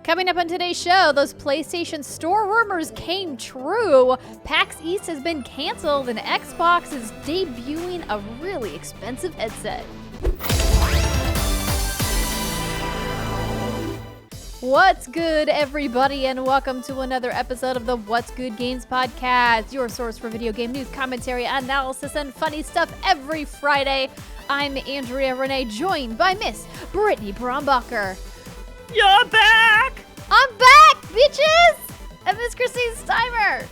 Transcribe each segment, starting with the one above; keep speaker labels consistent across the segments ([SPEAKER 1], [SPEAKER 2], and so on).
[SPEAKER 1] Coming up on today's show, those PlayStation Store rumors came true. PAX East has been canceled and Xbox is debuting a really expensive headset. What's good, everybody, and welcome to another episode of the What's Good Games podcast, your source for video game news, commentary, analysis, and funny stuff every Friday. I'm Andrea Renee, joined by Miss Brittany Brombacher.
[SPEAKER 2] You're back!
[SPEAKER 1] I'm back, bitches! And Miss Christine Steimer.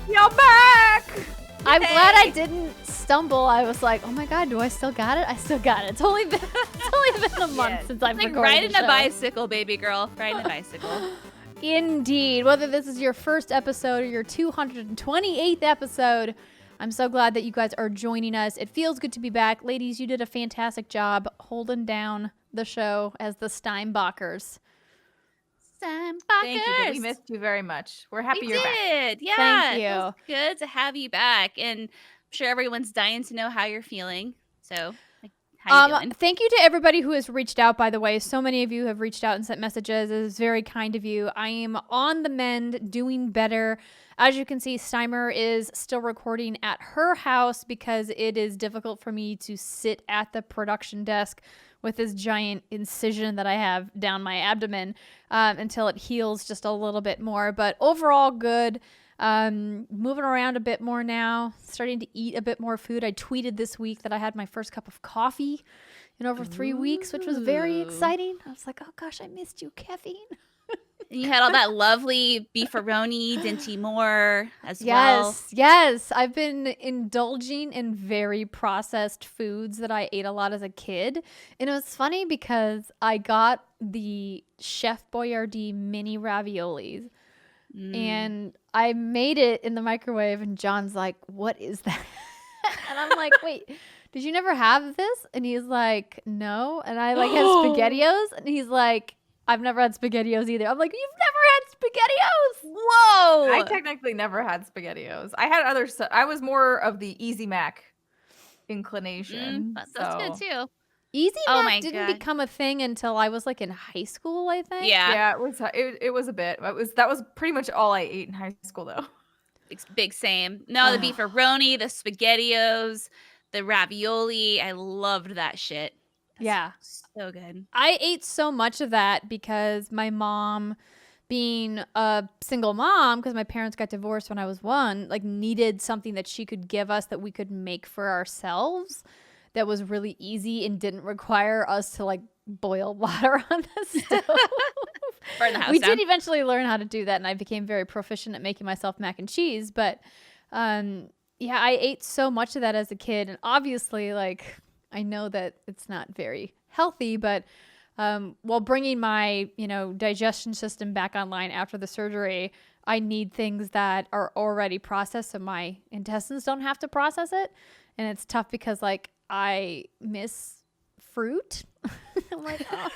[SPEAKER 2] You're back!
[SPEAKER 1] I'm glad I didn't stumble. I was like, oh my god, do I still got it? I still got it. It's only been a month since I've
[SPEAKER 2] like
[SPEAKER 1] recorded
[SPEAKER 2] riding
[SPEAKER 1] the show.
[SPEAKER 2] a bicycle, baby girl. Riding a bicycle.
[SPEAKER 1] Indeed. Whether this is your first episode or your 228th episode, I'm so glad that you guys are joining us. It feels good to be back. Ladies, you did a fantastic job holding down the show as the Steinbachers.
[SPEAKER 3] Thank you. We missed you very much. We're happy you're back.
[SPEAKER 2] Yeah.
[SPEAKER 1] Thank you.
[SPEAKER 2] It was good to have you back. And I'm sure everyone's dying to know how you're feeling. So, how you doing?
[SPEAKER 1] Thank you to everybody who has reached out, by the way. So many of you have reached out and sent messages. It is very kind of you. I am on the mend, doing better. As you can see, Steimer is still recording at her house because it is difficult for me to sit at the production desk with this giant incision that I have down my abdomen until it heals just a little bit more. But overall, good. Moving around a bit more now, starting to eat a bit more food. I tweeted this week that I had my first cup of coffee in over 3 weeks, which was very exciting. I was like, oh gosh, I missed you, caffeine.
[SPEAKER 2] And you had all that lovely beefaroni, Dinty Moore as well.
[SPEAKER 1] Yes. I've been indulging in very processed foods that I ate a lot as a kid. And it was funny because I got the Chef Boyardee mini raviolis. And I made it in the microwave, and John's like, what is that? And I'm like, wait, did you never have this? And he's like, no. And I like had SpaghettiOs, and he's like, I've never had SpaghettiOs either. I'm like, you've never had SpaghettiOs? Whoa!
[SPEAKER 3] I technically never had SpaghettiOs. I had other stuff. I was more of the Easy Mac inclination.
[SPEAKER 2] That's good too.
[SPEAKER 1] Easy Mac didn't become a thing until I was like in high school, I think.
[SPEAKER 2] Yeah,
[SPEAKER 3] it was a bit. That was pretty much all I ate in high school, though.
[SPEAKER 2] Big same. No, the beefaroni, the SpaghettiOs, the ravioli. I loved that shit. That's so good.
[SPEAKER 1] I ate so much of that because my mom, being a single mom, because my parents got divorced when I was 1, like needed something that she could give us that we could make for ourselves that was really easy and didn't require us to like boil water on the stove.
[SPEAKER 2] Burn the house
[SPEAKER 1] we
[SPEAKER 2] down.
[SPEAKER 1] did eventually learn how to do that, and I became very proficient at making myself mac and cheese. But I ate so much of that as a kid, and obviously, like, I know that it's not very healthy, but while bringing my digestion system back online after the surgery, I need things that are already processed, so my intestines don't have to process it. And it's tough because like I miss fruit. I'm like, oh,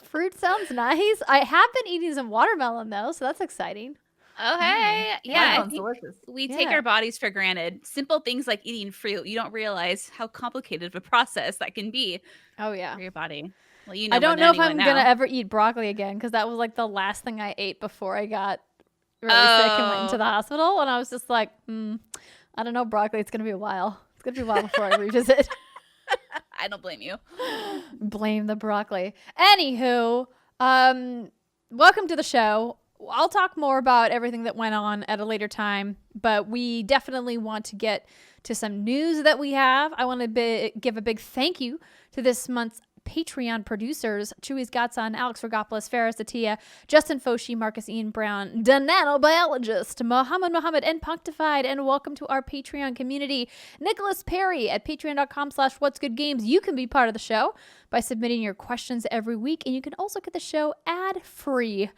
[SPEAKER 1] fruit sounds nice. I have been eating some watermelon though, so that's exciting.
[SPEAKER 2] Oh, hey.
[SPEAKER 3] Yeah,
[SPEAKER 2] I think
[SPEAKER 3] delicious.
[SPEAKER 2] we take our bodies for granted. Simple things like eating fruit, you don't realize how complicated of a process that can be for your body. Well,
[SPEAKER 1] I don't know if I'm going to ever eat broccoli again because that was like the last thing I ate before I got really sick and went into the hospital. And I was just like, I don't know, broccoli. It's going to be a while. It's going to be a while before I revisit.
[SPEAKER 2] I don't blame you.
[SPEAKER 1] Blame the broccoli. Anywho, welcome to the show. I'll talk more about everything that went on at a later time, but we definitely want to get to some news that we have. I want to give a big thank you to this month's Patreon producers, Chewy's Godson, Alex Rigopulos, Faris Attieh, Justin Foshee, Marcus Ian Brown, DaNanoBiologist, Mohammed Mohammed, and Punkdefied. And welcome to our Patreon community, Nicholas Perry at patreon.com/whatsgoodgames. You can be part of the show by submitting your questions every week, and you can also get the show ad-free.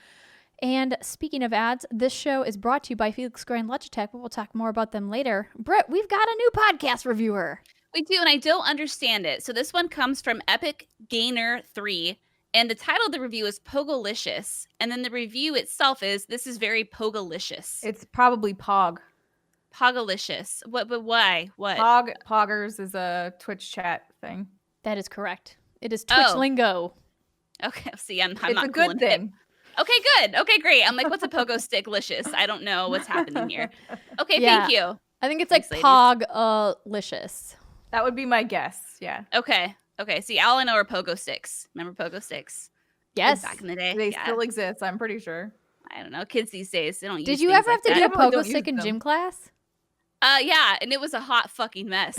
[SPEAKER 1] And speaking of ads, this show is brought to you by Felix Grand Logitech, but we'll talk more about them later. Britt, we've got a new podcast reviewer.
[SPEAKER 2] We do, and I don't understand it. So this one comes from Epic Gainer 3, and the title of the review is Pogalicious, and then the review itself is, this is very Pogalicious.
[SPEAKER 3] It's probably Pog.
[SPEAKER 2] Pogalicious. What? But why? What?
[SPEAKER 3] Poggers is a Twitch chat thing.
[SPEAKER 1] That is correct. It is Twitch lingo.
[SPEAKER 2] Okay, see, I'm
[SPEAKER 3] It's
[SPEAKER 2] not
[SPEAKER 3] a good thing.
[SPEAKER 2] Okay, good. Okay, great. I'm like, what's a pogo stick-licious? I don't know what's happening here. Okay,
[SPEAKER 1] Yeah.
[SPEAKER 2] thank you.
[SPEAKER 1] I think it's
[SPEAKER 2] Thanks,
[SPEAKER 1] like
[SPEAKER 2] ladies.
[SPEAKER 1] Pog-licious.
[SPEAKER 3] That would be my guess. Yeah.
[SPEAKER 2] Okay. See, all I know are pogo sticks. Remember pogo sticks?
[SPEAKER 1] Yes.
[SPEAKER 2] Back in the day.
[SPEAKER 3] They
[SPEAKER 2] Yeah.
[SPEAKER 3] still exist, I'm pretty sure.
[SPEAKER 2] I don't know. Kids these days, they don't use
[SPEAKER 1] Did you
[SPEAKER 2] things
[SPEAKER 1] ever have
[SPEAKER 2] like
[SPEAKER 1] to do
[SPEAKER 2] that.
[SPEAKER 1] a
[SPEAKER 3] Definitely
[SPEAKER 1] pogo
[SPEAKER 3] don't
[SPEAKER 1] stick
[SPEAKER 3] use
[SPEAKER 1] in
[SPEAKER 3] them.
[SPEAKER 1] gym class?
[SPEAKER 2] Yeah, and it was a hot fucking mess.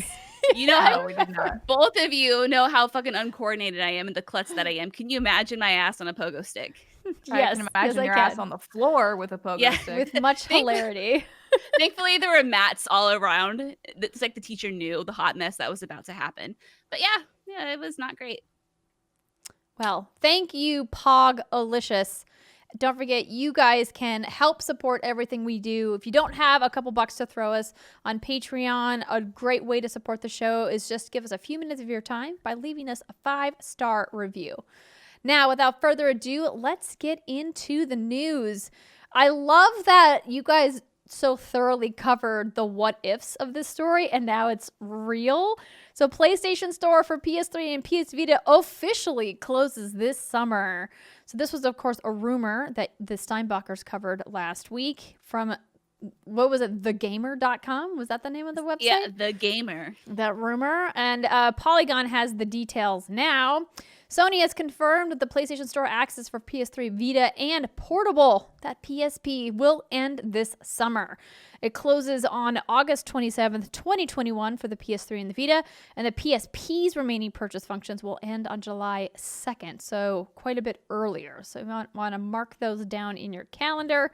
[SPEAKER 2] You know
[SPEAKER 3] No,
[SPEAKER 2] how
[SPEAKER 3] we did not.
[SPEAKER 2] both of you know how fucking uncoordinated I am and the klutz that I am. Can you imagine my ass on a pogo stick?
[SPEAKER 3] I can imagine your ass on the floor with a pogo
[SPEAKER 2] Yeah.
[SPEAKER 3] stick.
[SPEAKER 1] With much hilarity.
[SPEAKER 2] Thankfully, there were mats all around. It's like the teacher knew the hot mess that was about to happen. But yeah, it was not great.
[SPEAKER 1] Well, thank you, Pog-alicious. Don't forget, you guys can help support everything we do. If you don't have a couple bucks to throw us on Patreon, a great way to support the show is just give us a few minutes of your time by leaving us a 5-star review. Now, without further ado, let's get into the news. I love that you guys so thoroughly covered the what ifs of this story, and now it's real. So PlayStation Store for PS3 and PS Vita officially closes this summer. So this was, of course, a rumor that the Steinbachers covered last week from, what was it, thegamer.com? Was that the name of the website?
[SPEAKER 2] Yeah, The Gamer.
[SPEAKER 1] That rumor. And Polygon has the details now. Sony has confirmed that the PlayStation Store access for PS3, Vita, and Portable, that PSP, will end this summer. It closes on August 27th, 2021 for the PS3 and the Vita, and the PSP's remaining purchase functions will end on July 2nd, so quite a bit earlier. So you want to mark those down in your calendar.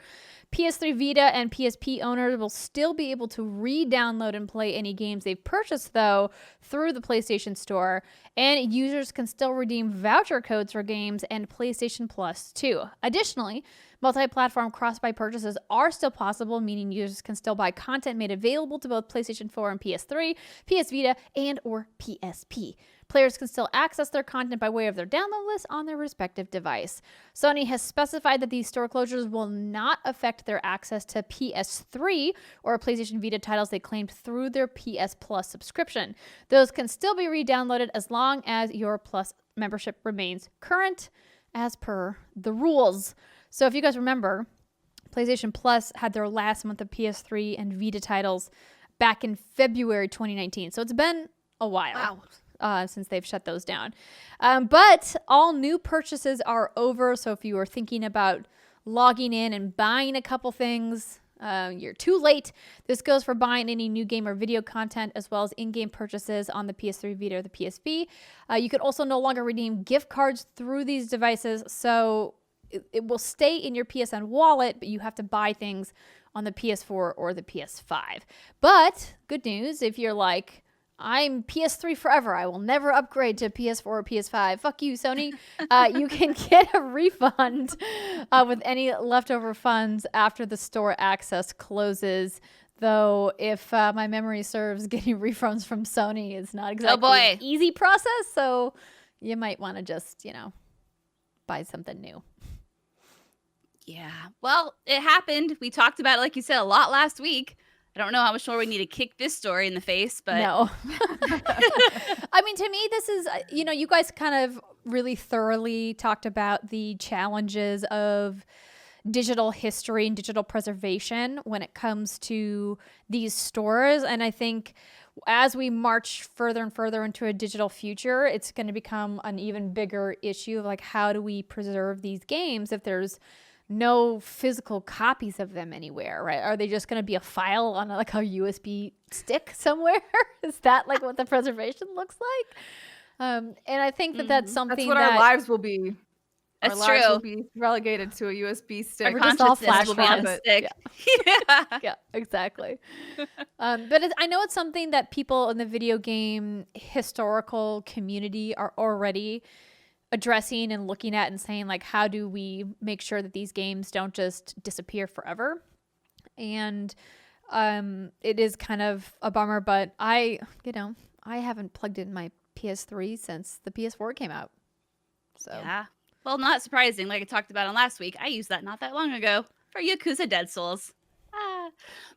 [SPEAKER 1] PS3 Vita and PSP owners will still be able to re-download and play any games they've purchased, though, through the PlayStation Store, and users can still redeem voucher codes for games and PlayStation Plus too. Additionally, multi-platform cross-buy purchases are still possible, meaning users can still buy content made available to both PlayStation 4 and PS3, PS Vita, and or PSP. Players can still access their content by way of their download list on their respective device. Sony has specified that these store closures will not affect their access to PS3 or PlayStation Vita titles they claimed through their PS Plus subscription. Those can still be re-downloaded as long as your Plus membership remains current as per the rules. So if you guys remember, PlayStation Plus had their last month of PS3 and Vita titles back in February 2019. So it's been a while. Since they've shut those down. But all new purchases are over. So if you were thinking about logging in and buying a couple things, you're too late. This goes for buying any new game or video content, as well as in-game purchases on the PS3, Vita, or the PSP. You can also no longer redeem gift cards through these devices. So it will stay in your PSN wallet, but you have to buy things on the PS4 or the PS5. But good news, if you're like, I'm PS3 forever, I will never upgrade to PS4 or PS5. Fuck you, Sony. You can get a refund with any leftover funds after the store access closes. Though, if my memory serves, getting refunds from Sony is not exactly an easy process. So you might want to just, buy something new.
[SPEAKER 2] Yeah. Well, it happened. We talked about it, like you said, a lot last week. I don't know how much more we need to kick this story in the face, but
[SPEAKER 1] no. I mean, to me, this is, you guys kind of really thoroughly talked about the challenges of digital history and digital preservation when it comes to these stores. And I think as we march further and further into a digital future, it's going to become an even bigger issue of like, how do we preserve these games if there's no physical copies of them anywhere, right? Are they just going to be a file on like a USB stick somewhere? Is that like what the preservation looks like? And I think that that's something
[SPEAKER 3] that's what our lives will be.
[SPEAKER 2] That's
[SPEAKER 3] our
[SPEAKER 2] true.
[SPEAKER 3] Lives will be relegated to a USB stick.
[SPEAKER 1] We're just all flash
[SPEAKER 2] will be on a stick.
[SPEAKER 1] Yeah, exactly. But I know it's something that people in the video game historical community are already addressing and looking at and saying, like, how do we make sure that these games don't just disappear forever? And it is kind of a bummer, but I haven't plugged in my PS3 since the PS4 came out. So
[SPEAKER 2] yeah. Well, not surprising. Like I talked about on last week, I used that not that long ago for Yakuza Dead Souls.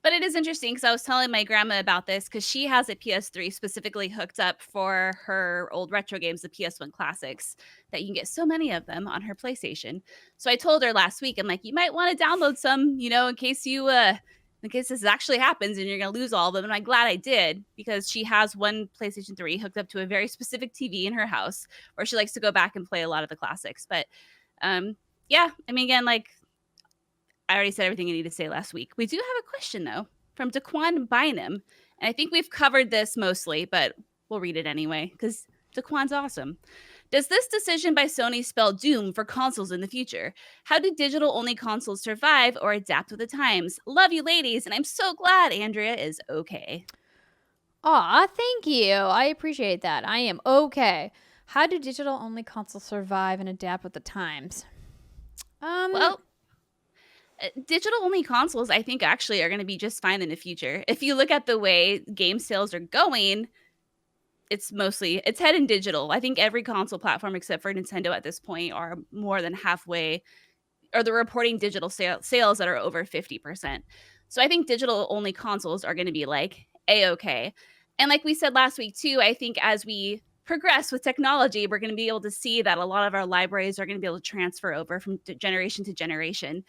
[SPEAKER 2] But it is interesting because I was telling my grandma about this because she has a PS3 specifically hooked up for her old retro games, the PS1 classics, that you can get so many of them on her PlayStation. So I told her last week, I'm like, you might want to download some, in case in case this actually happens and you're going to lose all of them. And I'm glad I did because she has one PlayStation 3 hooked up to a very specific TV in her house where she likes to go back and play a lot of the classics. But yeah, I mean, again, like, I already said everything I need to say last week. We do have a question, though, from Daquan Bynum. And I think we've covered this mostly, but we'll read it anyway, because Daquan's awesome. Does this decision by Sony spell doom for consoles in the future? How do digital-only consoles survive or adapt with the times? Love you, ladies, and I'm so glad Andrea is okay.
[SPEAKER 1] Aw, thank you. I appreciate that. I am okay. How do digital-only consoles survive and adapt with the times?
[SPEAKER 2] Well, digital-only consoles, I think, actually are going to be just fine in the future. If you look at the way game sales are going, it's heading digital. I think every console platform except for Nintendo at this point are more than halfway, or they're reporting digital sales that are over 50%. So I think digital-only consoles are going to be like A-okay. And like we said last week too, I think as we progress with technology, we're going to be able to see that a lot of our libraries are going to be able to transfer over from generation to generation.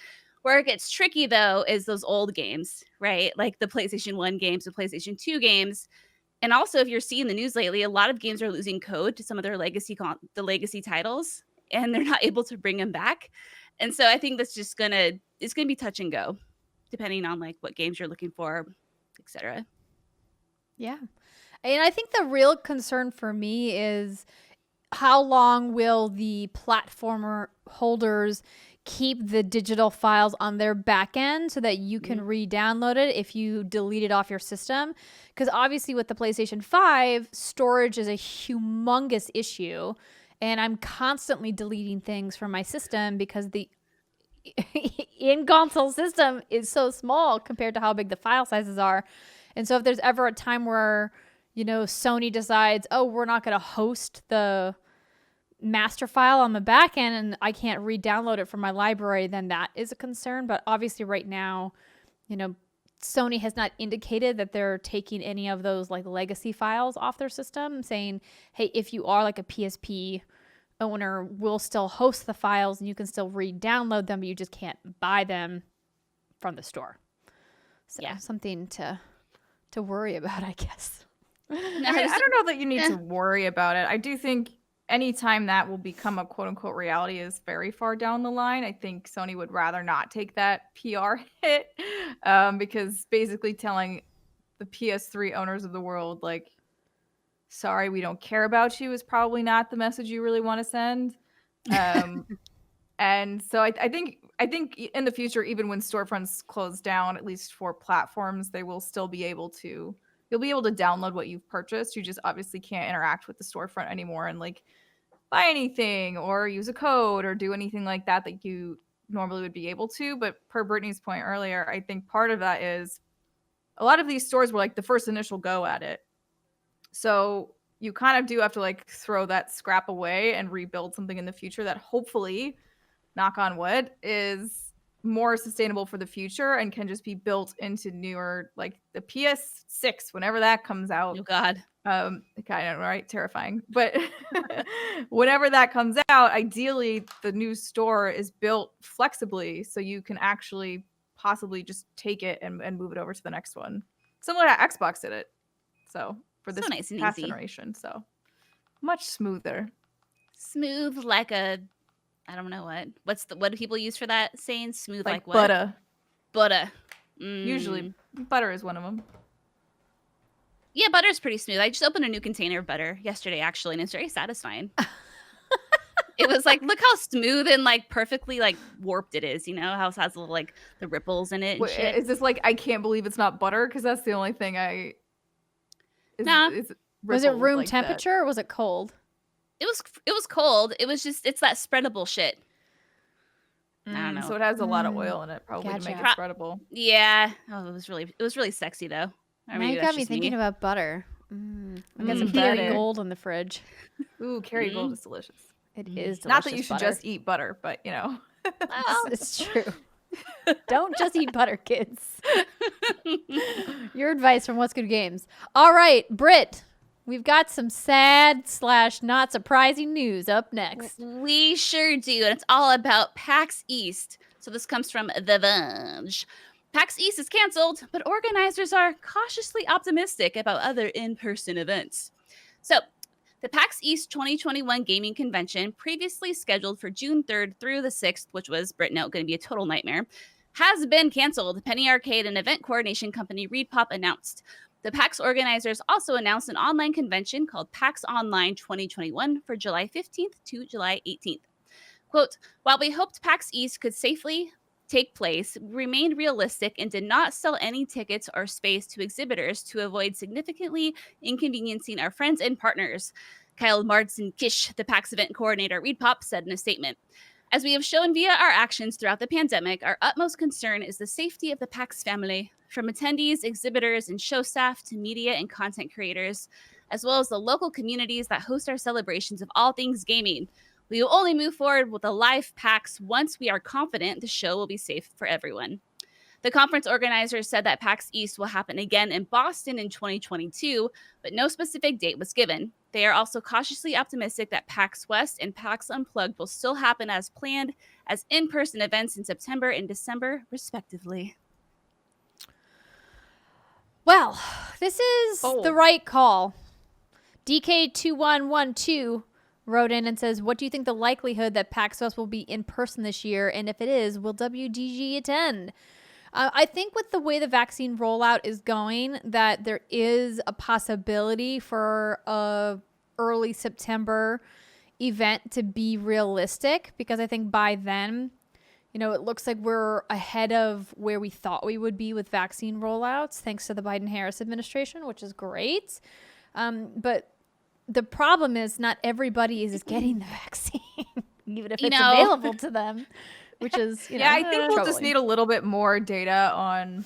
[SPEAKER 2] Where it gets tricky, though, is those old games, right? Like the PlayStation 1 games, the PlayStation 2 games. And also, if you're seeing the news lately, a lot of games are losing code to some of their legacy titles, and they're not able to bring them back. And so I think that's just it's gonna be touch and go, depending on like what games you're looking for, etc.
[SPEAKER 1] Yeah. And I think the real concern for me is how long will the platformer holders keep the digital files on their back end so that you can re-download it if you delete it off your system. Because obviously with the PlayStation 5, storage is a humongous issue. And I'm constantly deleting things from my system because the in-console system is so small compared to how big the file sizes are. And so if there's ever a time where, Sony decides, oh, we're not going to host the master file on the back end and I can't re-download it from my library, then that is a concern. But obviously right now, Sony has not indicated that they're taking any of those like legacy files off their system, saying, hey, if you are like a PSP owner, we'll still host the files and you can still re-download them, but you just can't buy them from the store. So yeah, something to worry about, I guess.
[SPEAKER 3] I don't know that you need to worry about it. I do think anytime that will become a quote-unquote reality is very far down the line. I think Sony would rather not take that PR hit because basically telling the PS3 owners of the world, like, sorry, we don't care about you is probably not the message you really want to send. And so I think in the future, even when storefronts close down, at least for platforms, they will still be able to, you'll be able to download what you've purchased. You just obviously can't interact with the storefront anymore and like buy anything or use a code or do anything like that that you normally would be able to. But per Brittany's point earlier, I think part of that is a lot of these stores were like the first initial go at it. So you kind of do have to like throw that scrap away and rebuild something in the future that hopefully, knock on wood, is more sustainable for the future and can just be built into newer, like the PS6, whenever that comes out.
[SPEAKER 2] Oh God.
[SPEAKER 3] Kind of right, terrifying. But whenever that comes out, ideally the new store is built flexibly so you can actually possibly just take it and move it over to the next one. Similar to Xbox did it. So for this
[SPEAKER 2] nice and
[SPEAKER 3] past
[SPEAKER 2] easy
[SPEAKER 3] generation, so much smoother.
[SPEAKER 2] Smooth like a, I don't know what do people use for that saying? Smooth like what?
[SPEAKER 3] Butter.
[SPEAKER 2] Mm.
[SPEAKER 3] Usually butter is one of them.
[SPEAKER 2] Yeah, butter's pretty smooth. I just opened a new container of butter yesterday, actually, and it's very satisfying. It was like, look how smooth and like perfectly like warped it is. How it has little like the ripples in it and shit.
[SPEAKER 3] Is this like, I can't believe it's not butter? Because that's the only thing
[SPEAKER 1] Nah. Was it room temperature or was it cold?
[SPEAKER 2] It was cold. It was just, it's that spreadable shit. I don't know.
[SPEAKER 3] So it has a lot of oil in it, probably to make it spreadable.
[SPEAKER 2] Yeah. Oh, it was really sexy though.
[SPEAKER 1] Now you got me thinking about butter. I got some Kerrygold in the fridge.
[SPEAKER 3] Ooh, Kerrygold is delicious.
[SPEAKER 1] It is delicious.
[SPEAKER 3] Not that you should just eat butter, but
[SPEAKER 1] Well, it's true. Don't just eat butter, kids. Your advice from What's Good Games. All right, Britt, we've got some sad / not surprising news up next.
[SPEAKER 2] We sure do, and it's all about PAX East. So this comes from The Venge. PAX East is canceled, but organizers are cautiously optimistic about other in-person events. So, the PAX East 2021 gaming convention, previously scheduled for June 3rd through the 6th, which was, Britt note, going to be a total nightmare, has been canceled. Penny Arcade and event coordination company ReadPop announced. The PAX organizers also announced an online convention called PAX Online 2021 for July 15th to July 18th. Quote, while we hoped PAX East could safely take place, we remained realistic and did not sell any tickets or space to exhibitors to avoid significantly inconveniencing our friends and partners. Kyle Marsden-Kish, the PAX event coordinator at ReadPop, said in a statement. As we have shown via our actions throughout the pandemic, our utmost concern is the safety of the PAX family, from attendees, exhibitors, and show staff to media and content creators, as well as the local communities that host our celebrations of all things gaming. We will only move forward with a live PAX once we are confident the show will be safe for everyone. The conference organizers said that PAX East will happen again in Boston in 2022, but no specific date was given. They are also cautiously optimistic that PAX West and PAX Unplugged will still happen as planned as in-person events in September and December, respectively.
[SPEAKER 1] Well, this is the right call. DK2112 wrote in and says, what do you think the likelihood that PAX West will be in person this year? And if it is, will WDG attend? I think with the way the vaccine rollout is going, that there is a possibility for a early September event to be realistic, because I think by then, you know, it looks like we're ahead of where we thought we would be with vaccine rollouts, thanks to the Biden-Harris administration, which is great. But the problem is not everybody is getting the vaccine, even if it's available to them. Which is,
[SPEAKER 3] I think we'll just need a little bit more data on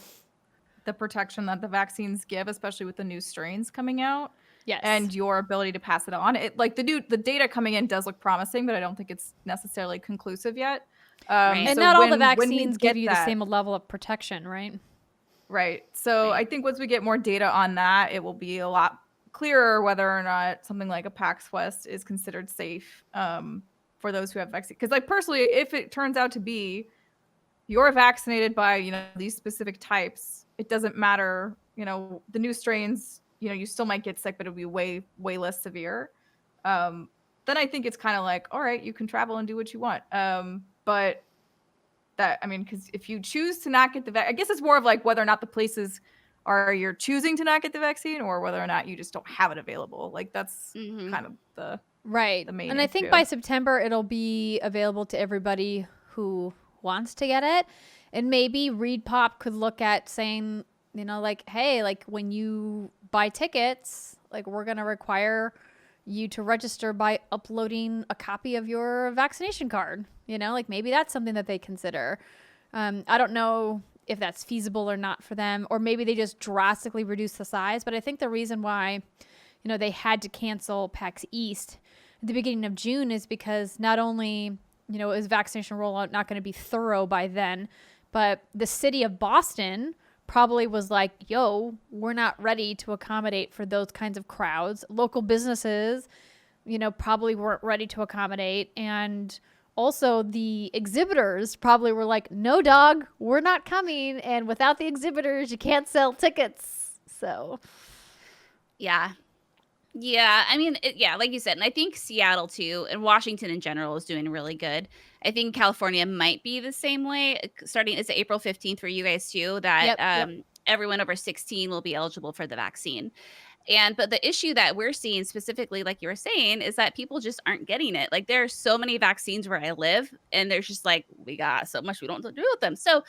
[SPEAKER 3] the protection that the vaccines give, especially with the new strains coming out.
[SPEAKER 1] Yes.
[SPEAKER 3] And your ability to pass it on. The data coming in does look promising, but I don't think it's necessarily conclusive yet.
[SPEAKER 1] And
[SPEAKER 3] so
[SPEAKER 1] not all the vaccines give you the same level of protection, right?
[SPEAKER 3] Right. So I think once we get more data on that, it will be a lot clearer whether or not something like a PAX West is considered safe. For those who have vaccine, because personally, if it turns out to be you're vaccinated by these specific types, it doesn't matter. The new strains, you still might get sick, but it'll be way less severe. Then I think it's kind of like, all right, you can travel and do what you want. But that, because if you choose to not get the vaccine, I guess it's more of like whether or not the places you're choosing to not get the vaccine, or whether or not you just don't have it available. Like that's kind of the main
[SPEAKER 1] and I think by September it'll be available to everybody who wants to get it. And maybe ReadPop could look at saying, hey, when you buy tickets, we're going to require you to register by uploading a copy of your vaccination card. Maybe that's something that they consider. I don't know if that's feasible or not for them, or maybe they just drastically reduce the size. But I think the reason why, they had to cancel PAX East at the beginning of June is because not only, is vaccination rollout not going to be thorough by then, but the city of Boston probably was like, yo, we're not ready to accommodate for those kinds of crowds. Local businesses, probably weren't ready to accommodate. And also the exhibitors probably were like, no, dog, we're not coming. And without the exhibitors, you can't sell tickets. So,
[SPEAKER 2] yeah. Yeah, like you said, and I think Seattle too, and Washington in general is doing really good. I think California might be the same way. Starting, it's April 15th for you guys too, that everyone over 16 will be eligible for the vaccine. But the issue that we're seeing specifically, like you were saying, is that people just aren't getting it. Like there are so many vaccines where I live, and there's just like, we got so much we don't do with them. So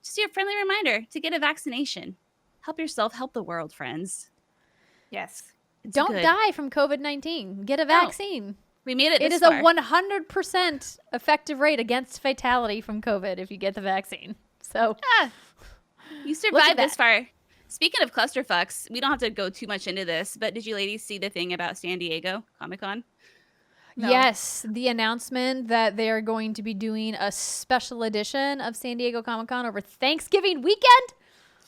[SPEAKER 2] just a friendly reminder to get a vaccination. Help yourself, help the world, friends.
[SPEAKER 3] Yes.
[SPEAKER 1] Don't die from COVID-19. Get a vaccine.
[SPEAKER 2] No, we made it this
[SPEAKER 1] It is
[SPEAKER 2] far.
[SPEAKER 1] a 100% effective rate against fatality from COVID if you get the vaccine. So
[SPEAKER 2] you survived this far. Speaking of clusterfucks, we don't have to go too much into this, but did you ladies see the thing about San Diego Comic-Con?
[SPEAKER 3] No.
[SPEAKER 1] Yes, the announcement that they are going to be doing a special edition of San Diego Comic-Con over Thanksgiving weekend.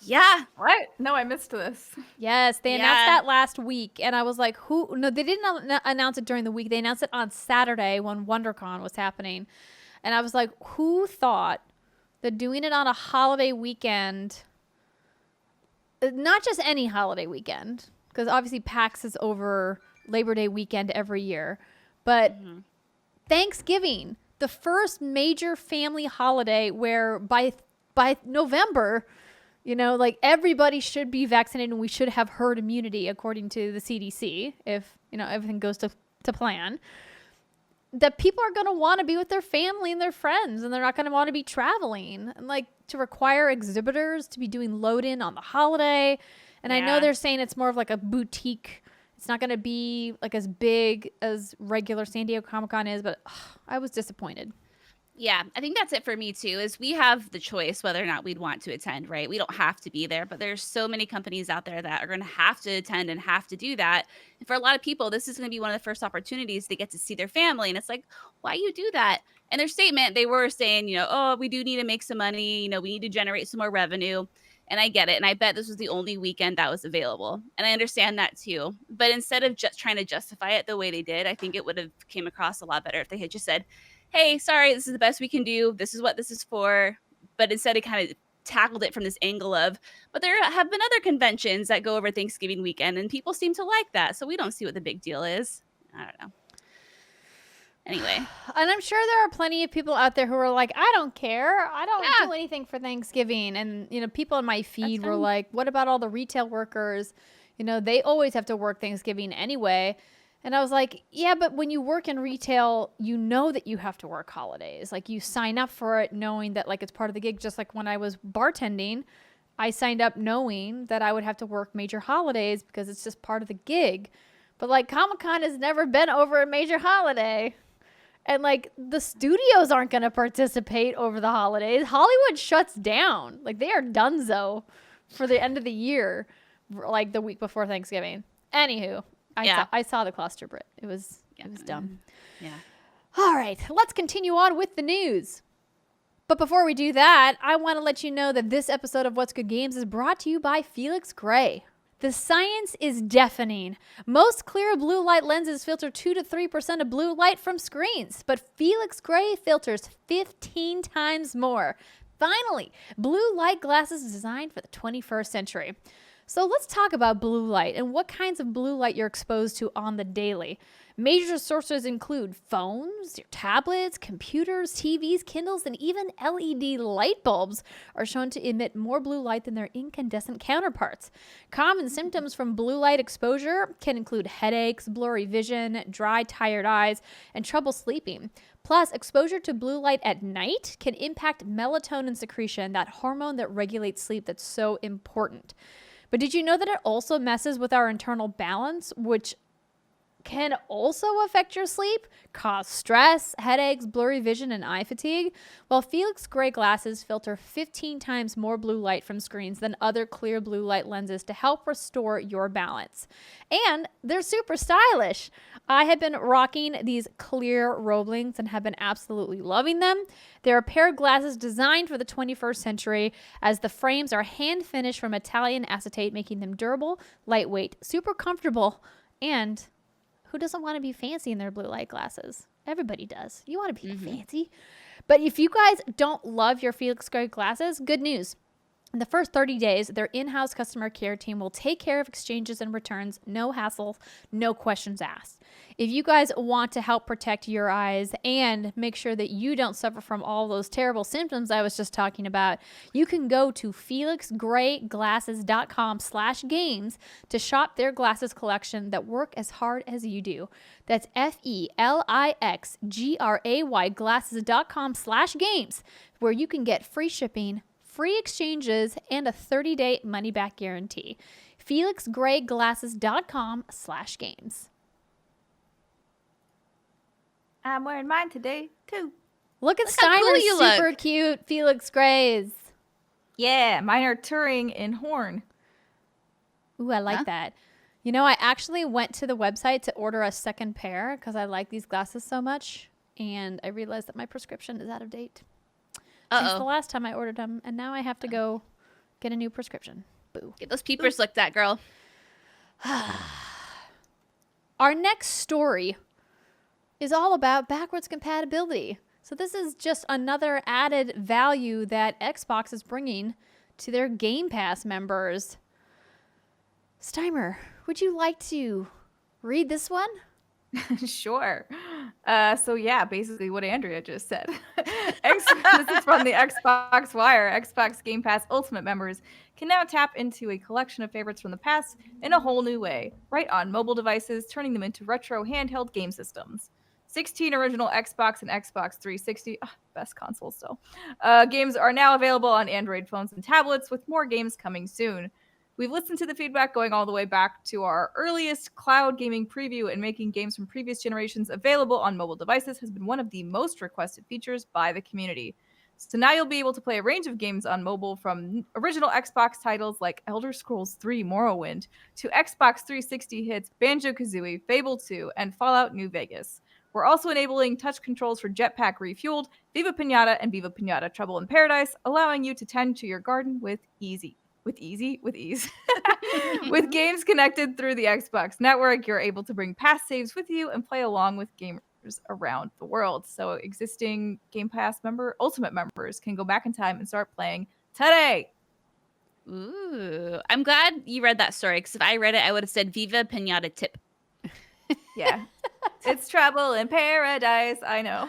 [SPEAKER 2] Yeah.
[SPEAKER 3] What? No, I missed this.
[SPEAKER 1] Yes, they announced
[SPEAKER 2] Yeah.
[SPEAKER 1] that last week, and I was like, "Who?" No, they didn't announce it during the week. They announced it on Saturday when WonderCon was happening, and I was like, "Who thought that doing it on a holiday weekend, not just any holiday weekend, because obviously PAX is over Labor Day weekend every year, but Thanksgiving, the first major family holiday where by November, you know, like everybody should be vaccinated and we should have herd immunity according to the CDC if, you know, everything goes to plan, that people are going to want to be with their family and their friends and they're not going to want to be traveling, and like to require exhibitors to be doing load in on the holiday. And I know
[SPEAKER 2] Yeah.
[SPEAKER 1] they're saying it's more of like a boutique. It's not going to be like as big as regular San Diego Comic-Con is, but I was disappointed.
[SPEAKER 2] Yeah, I think that's it for me too, is we have the choice whether or not we'd want to attend, right? We don't have to be there, but there's so many companies out there that are going to have to attend and have to do that. And for a lot of people, this is going to be one of the first opportunities they get to see their family. And it's like, why you do that? And their statement, they were saying, you know, oh, we do need to make some money. You know, we need to generate some more revenue. And I get it. And I bet this was the only weekend that was available. And I understand that too. But instead of just trying to justify it the way they did, I think it would have came across a lot better if they had just said, hey, sorry, this is the best we can do. This is what this is for. But instead, it kind of tackled it from this angle of, but there have been other conventions that go over Thanksgiving weekend, and people seem to like that. So we don't see what the big deal is. I don't know. Anyway.
[SPEAKER 1] And I'm sure there are plenty of people out there who are like, I don't care. I don't
[SPEAKER 2] Yeah.
[SPEAKER 1] do anything for Thanksgiving. And, you know, people in my feed were
[SPEAKER 2] fine.
[SPEAKER 1] like, what about all the retail workers? You know, they always have to work Thanksgiving anyway. And I was like, yeah, but when you work in retail, you know that you have to work holidays. Like you sign up for it knowing that like it's part of the gig. Just like when I was bartending, I signed up knowing that I would have to work major holidays because it's just part of the gig. But like Comic-Con has never been over a major holiday. And like the studios aren't going to participate over the holidays. Hollywood shuts down. Like they are donezo for the end of the year, like the week before Thanksgiving. Anywho, I saw the cluster Brit. It was dumb.
[SPEAKER 2] Yeah.
[SPEAKER 1] All right, let's continue on with the news. But before we do that, I want to let you know that this episode of What's Good Games is brought to you by Felix Gray. The science is deafening. Most clear blue light lenses filter 2 to 3% of blue light from screens, but Felix Gray filters 15 times more. Finally, blue light glasses designed for the 21st century. So let's talk about blue light and what kinds of blue light you're exposed to on the daily. Major sources include phones, your tablets, computers, TVs, Kindles, and even LED light bulbs are shown to emit more blue light than their incandescent counterparts. Common symptoms from blue light exposure can include headaches, blurry vision, dry, tired eyes, and trouble sleeping. Plus, exposure to blue light at night can impact melatonin secretion, that hormone that regulates sleep that's so important. But did you know that it also messes with our internal balance, which can also affect your sleep, cause stress, headaches, blurry vision, and eye fatigue? Well, Felix Gray glasses filter 15 times more blue light from screens than other clear blue light lenses to help restore your balance. And they're super stylish. I have been rocking these clear Roblings and have been absolutely loving them. They're a pair of glasses designed for the 21st century, as the frames are hand finished from Italian acetate, making them durable, lightweight, super comfortable, and who doesn't want to be fancy in their blue light glasses? Everybody does. You want to be fancy. But if you guys don't love your Felix Gray glasses, good news. In the first 30 days, their in-house customer care team will take care of exchanges and returns. No hassle, no questions asked. If you guys want to help protect your eyes and make sure that you don't suffer from all those terrible symptoms I was just talking about, you can go to felixgrayglasses.com/games to shop their glasses collection that work as hard as you do. That's FELIXGRAY glasses.com/games, where you can get free shipping, free exchanges, and a 30-day money-back guarantee. FelixGrayGlasses.com/games.
[SPEAKER 3] I'm wearing mine today, too.
[SPEAKER 1] Look at
[SPEAKER 2] Look how cool
[SPEAKER 1] Steiner's
[SPEAKER 2] you
[SPEAKER 1] super
[SPEAKER 2] look.
[SPEAKER 1] cute Felix Grays.
[SPEAKER 3] Yeah, mine are touring in horn.
[SPEAKER 1] Ooh, I like
[SPEAKER 2] Huh?
[SPEAKER 1] that. You know, I actually went to the website to order a second pair because I like these glasses so much. And I realized that my prescription is out of date. Since the last time I ordered them. And now I have to go get a new prescription. Boo.
[SPEAKER 2] Get those peepers looked at, girl.
[SPEAKER 1] Our next story is all about backwards compatibility. So this is just another added value that Xbox is bringing to their Game Pass members. Steimer, would you like to read this one?
[SPEAKER 3] Sure. So yeah, basically what Andrea just said. This is from the Xbox Wire. Xbox Game Pass Ultimate members can now tap into a collection of favorites from the past in a whole new way, right on mobile devices, turning them into retro handheld game systems. 16 original Xbox and Xbox 360, best console still, games are now available on Android phones and tablets, with more games coming soon. We've listened to the feedback going all the way back to our earliest cloud gaming preview, and making games from previous generations available on mobile devices has been one of the most requested features by the community. So now you'll be able to play a range of games on mobile, from original Xbox titles like Elder Scrolls 3 Morrowind to Xbox 360 hits Banjo-Kazooie, Fable 2, and Fallout New Vegas. We're also enabling touch controls for Jetpack Refueled, Viva Pinata, and Viva Pinata Trouble in Paradise, allowing you to tend to your garden with ease. With games connected through the Xbox network, you're able to bring past saves with you and play along with gamers around the world. So existing Game Pass Ultimate members can go back in time and start playing today.
[SPEAKER 2] Ooh, I'm glad you read that story, because if I read it, I would have said Viva Pinata Tip.
[SPEAKER 3] Yeah. It's trouble in paradise. I know.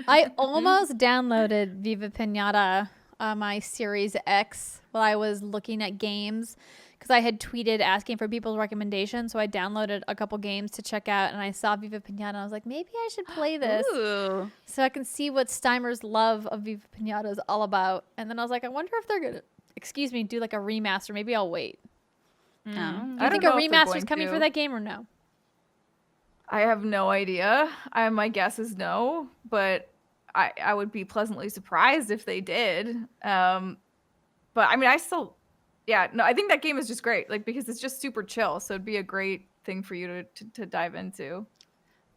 [SPEAKER 1] I almost downloaded Viva Pinata on my Series X while I was looking at games, because I had tweeted asking for people's recommendations. So I downloaded a couple games to check out, and I saw Viva Pinata. I was like, maybe I should play this.
[SPEAKER 2] Ooh.
[SPEAKER 1] So I can see what Steimer's love of Viva Pinata is all about. And then I was like, I wonder if they're going to, do like a remaster. Maybe I'll wait.
[SPEAKER 2] No.
[SPEAKER 1] Do you think a remaster is coming for that game or no?
[SPEAKER 3] I have no idea. My guess is no, but I would be pleasantly surprised if they did. But I mean, I think that game is just great, like, because it's just super chill. So it'd be a great thing for you to dive into.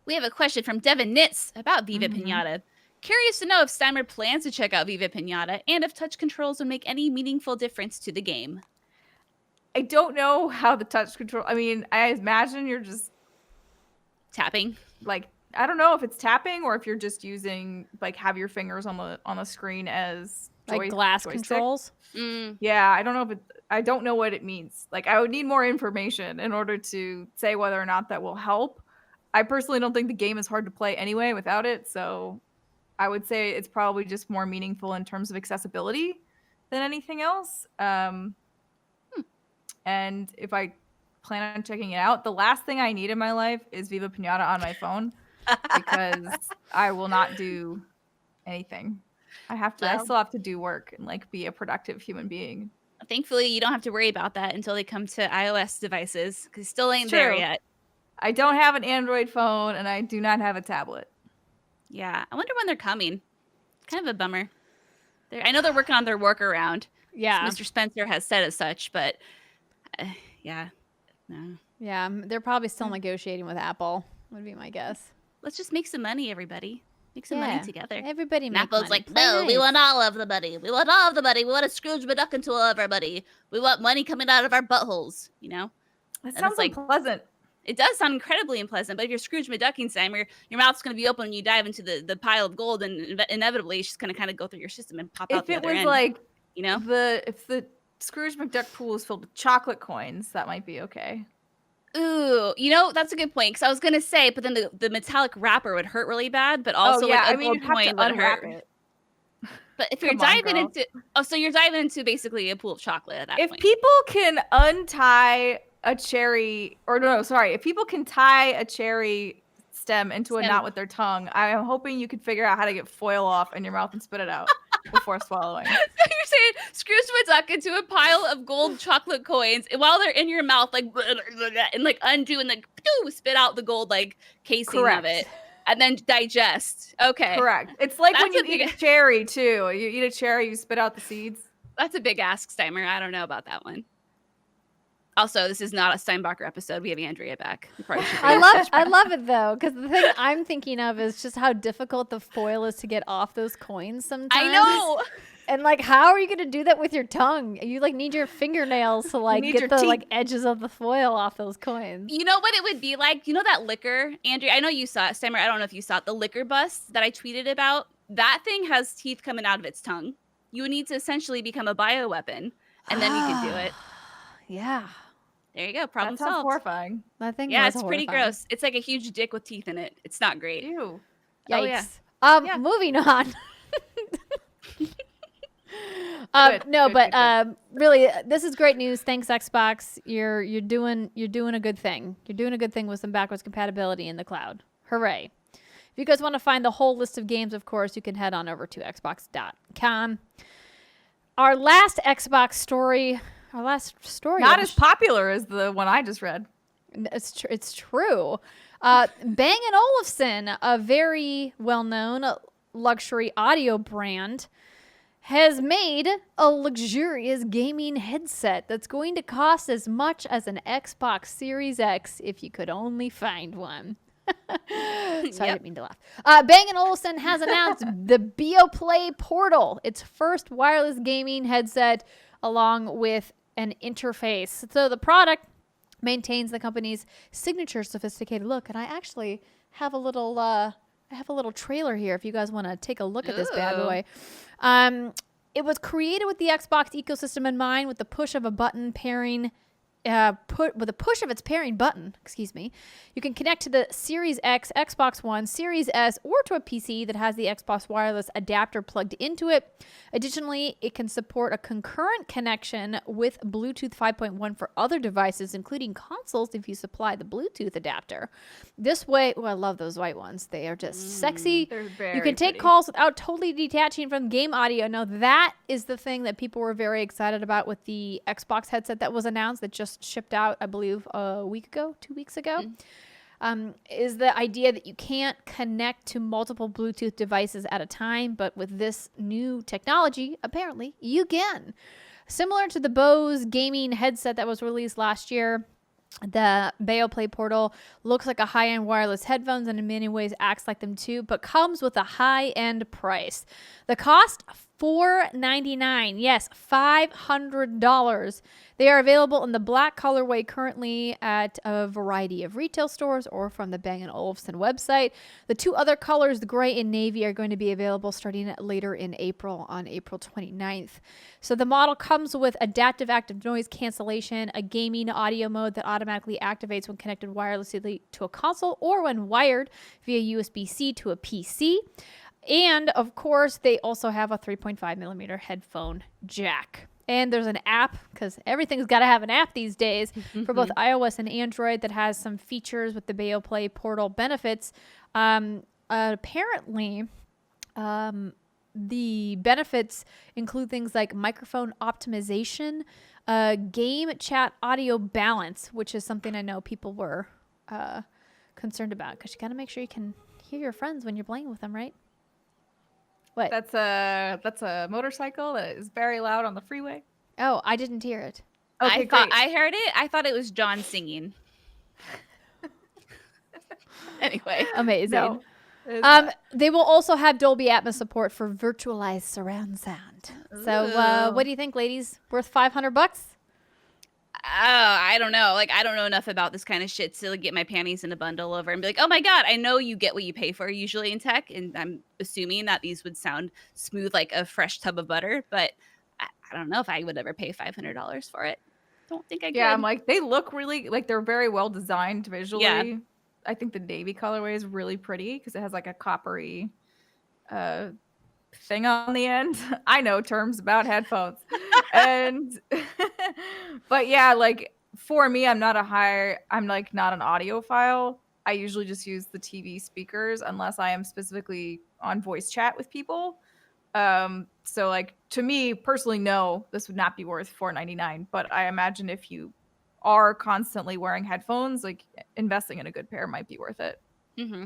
[SPEAKER 2] We have a question from Devin Nitz about Viva Pinata. Curious to know if Steimer plans to check out Viva Pinata, and if touch controls would make any meaningful difference to the game.
[SPEAKER 3] I don't know how the touch control. I mean, I imagine you're just
[SPEAKER 2] tapping.
[SPEAKER 3] Like, I don't know if it's tapping or if you're just using, like, have your fingers on the screen as
[SPEAKER 1] like glass
[SPEAKER 3] joystick
[SPEAKER 1] controls.
[SPEAKER 3] Yeah, I don't know I don't know what it means. Like, I would need more information in order to say whether or not that will help. I personally don't think the game is hard to play anyway without it, so I would say it's probably just more meaningful in terms of accessibility than anything else. And if I plan on checking it out, the last thing I need in my life is Viva Pinata on my phone, because I will not do anything. I still have to do work and, like, be a productive human being.
[SPEAKER 2] Thankfully, you don't have to worry about that until they come to iOS devices, because still ain't there yet.
[SPEAKER 3] I don't have an Android phone, and I do not have a tablet.
[SPEAKER 2] Yeah, I wonder when they're coming. Kind of a bummer. I know they're working on their workaround.
[SPEAKER 1] Yeah,
[SPEAKER 2] Mr. Spencer has said as such, but yeah, no.
[SPEAKER 1] Yeah, they're probably still negotiating with Apple, would be my guess.
[SPEAKER 2] Let's just make some money, everybody. Make some money together.
[SPEAKER 1] Everybody make
[SPEAKER 2] Apple's
[SPEAKER 1] money.
[SPEAKER 2] like, no, we want all of the money. We want all of the money. We want to Scrooge McDuck into all of our money. We want money coming out of our buttholes, you know?
[SPEAKER 3] That sounds like unpleasant.
[SPEAKER 2] It does sound incredibly unpleasant, but if you're Scrooge McDucking, Steimer, your mouth's going to be open when you dive into the pile of gold, and inevitably it's just going to kind of go through your system and pop out the other end.
[SPEAKER 3] If it was like,
[SPEAKER 2] you know,
[SPEAKER 3] if the Scrooge McDuck pool is filled with chocolate coins, that might be okay.
[SPEAKER 2] Ooh, you know, that's a good point, because I was going to say, but then the metallic wrapper would hurt really bad, but also like a gold coin would hurt.
[SPEAKER 3] It.
[SPEAKER 2] But if you're diving into, so you're diving into basically a pool of chocolate at that point.
[SPEAKER 3] If people can untie a cherry, if people can tie a cherry stem into a knot with their tongue, I am hoping you could figure out how to get foil off in your mouth and spit it out before swallowing.
[SPEAKER 2] So you're saying Scrooge McDuck into a pile of gold chocolate coins, and while they're in your mouth, like, and like undo and like spit out the gold like casing of it, and then digest. Okay,
[SPEAKER 3] correct. It's like when you eat a cherry too. You eat a cherry, you spit out the seeds.
[SPEAKER 2] That's a big ask, Steimer. I don't know about that one. Also, this is not a Steinbacher episode. We have Andrea back. We probably should
[SPEAKER 1] I love it though, because the thing I'm thinking of is just how difficult the foil is to get off those coins sometimes.
[SPEAKER 2] I know.
[SPEAKER 1] And like, how are you going to do that with your tongue? You like need your fingernails to like get the like edges of the foil off those coins.
[SPEAKER 2] You know what it would be like? You know that liquor, Andrea? I know you saw it, Steimer. I don't know if you saw it. The liquor bust that I tweeted about. That thing has teeth coming out of its tongue. You would need to essentially become a bioweapon, and then you could do it.
[SPEAKER 1] Yeah.
[SPEAKER 2] There you go. Problem
[SPEAKER 3] That sounds
[SPEAKER 2] solved.
[SPEAKER 3] horrifying.
[SPEAKER 1] That thing
[SPEAKER 2] Yeah,
[SPEAKER 1] was
[SPEAKER 2] it's pretty
[SPEAKER 1] horrifying.
[SPEAKER 2] gross. It's like a huge dick with teeth in it. It's not great.
[SPEAKER 3] Ew.
[SPEAKER 1] Yikes.
[SPEAKER 2] Oh, yeah.
[SPEAKER 1] Moving on.
[SPEAKER 3] Good,
[SPEAKER 1] But really, this is great news. Thanks, Xbox. You're doing a good thing. You're doing a good thing with some backwards compatibility in the cloud. Hooray! If you guys want to find the whole list of games, of course, you can head on over to xbox.com. Our last Xbox story.
[SPEAKER 3] Not as popular as the one I just read.
[SPEAKER 1] It's true. Bang & Olufsen, a very well-known luxury audio brand, has made a luxurious gaming headset that's going to cost as much as an Xbox Series X if you could only find one. Sorry, I didn't mean to laugh. Bang & Olufsen has announced the BioPlay Portal, its first wireless gaming headset, along with an interface. So the product maintains the company's signature sophisticated look, and I actually have a little trailer here if you guys want to take a look at this bad boy. It was created with the Xbox ecosystem in mind, with the push of a button pairing with a push of its pairing button, you can connect to the Series X, Xbox One, Series S, or to a PC that has the Xbox wireless adapter plugged into it. Additionally, it can support a concurrent connection with Bluetooth 5.1 for other devices, including consoles, if you supply the Bluetooth adapter. This way, I love those white ones. They are just sexy.
[SPEAKER 3] They're very
[SPEAKER 1] You can take
[SPEAKER 3] pretty.
[SPEAKER 1] calls without totally detaching from game audio. Now, that is the thing that people were very excited about with the Xbox headset that was announced, that just shipped out, I believe, 2 weeks ago, is the idea that you can't connect to multiple Bluetooth devices at a time, but with this new technology, apparently, you can. Similar to the Bose gaming headset that was released last year, the BioPlay Portal looks like a high-end wireless headphones and in many ways acts like them too, but comes with a high-end price. The cost, $499. Yes, $500. They are available in the black colorway currently at a variety of retail stores or from the Bang & Olufsen website. The two other colors, the gray and navy, are going to be available starting later in April, on April 29th. So the model comes with adaptive active noise cancellation, a gaming audio mode that automatically activates when connected wirelessly to a console or when wired via USB-C to a PC. And, of course, they also have a 3.5 millimeter headphone jack. And there's an app, because everything's got to have an app these days, for both iOS and Android that has some features with the BioPlay Portal benefits. Apparently, the benefits include things like microphone optimization, game chat audio balance, which is something I know people were concerned about, because you got to make sure you can hear your friends when you're playing with them, right? What?
[SPEAKER 3] That's a motorcycle that is very loud on the freeway.
[SPEAKER 1] Oh, I didn't hear it.
[SPEAKER 3] Okay,
[SPEAKER 2] I heard it. I thought it was John singing. Anyway.
[SPEAKER 1] Amazing.
[SPEAKER 3] No,
[SPEAKER 1] they will also have Dolby Atmos support for virtualized surround sound. So, what do you think, ladies? Worth $500?
[SPEAKER 2] I don't know. Like, I don't know enough about this kind of shit to like, get my panties in a bundle over and be like, oh my God, I know you get what you pay for usually in tech. And I'm assuming that these would sound smooth like a fresh tub of butter. But I don't know if I would ever pay $500 for it. Don't think I could.
[SPEAKER 3] yeah, I'm like, they look really, like, they're very well designed visually.
[SPEAKER 2] Yeah.
[SPEAKER 3] I think the navy colorway is really pretty because it has like a coppery thing on the end. I know terms about headphones. But yeah, like for me, I'm not an audiophile. I usually just use the TV speakers unless I am specifically on voice chat with people. So like to me personally, no, this would not be worth $499. But I imagine if you are constantly wearing headphones, like investing in a good pair might be worth it.
[SPEAKER 2] Mm-hmm.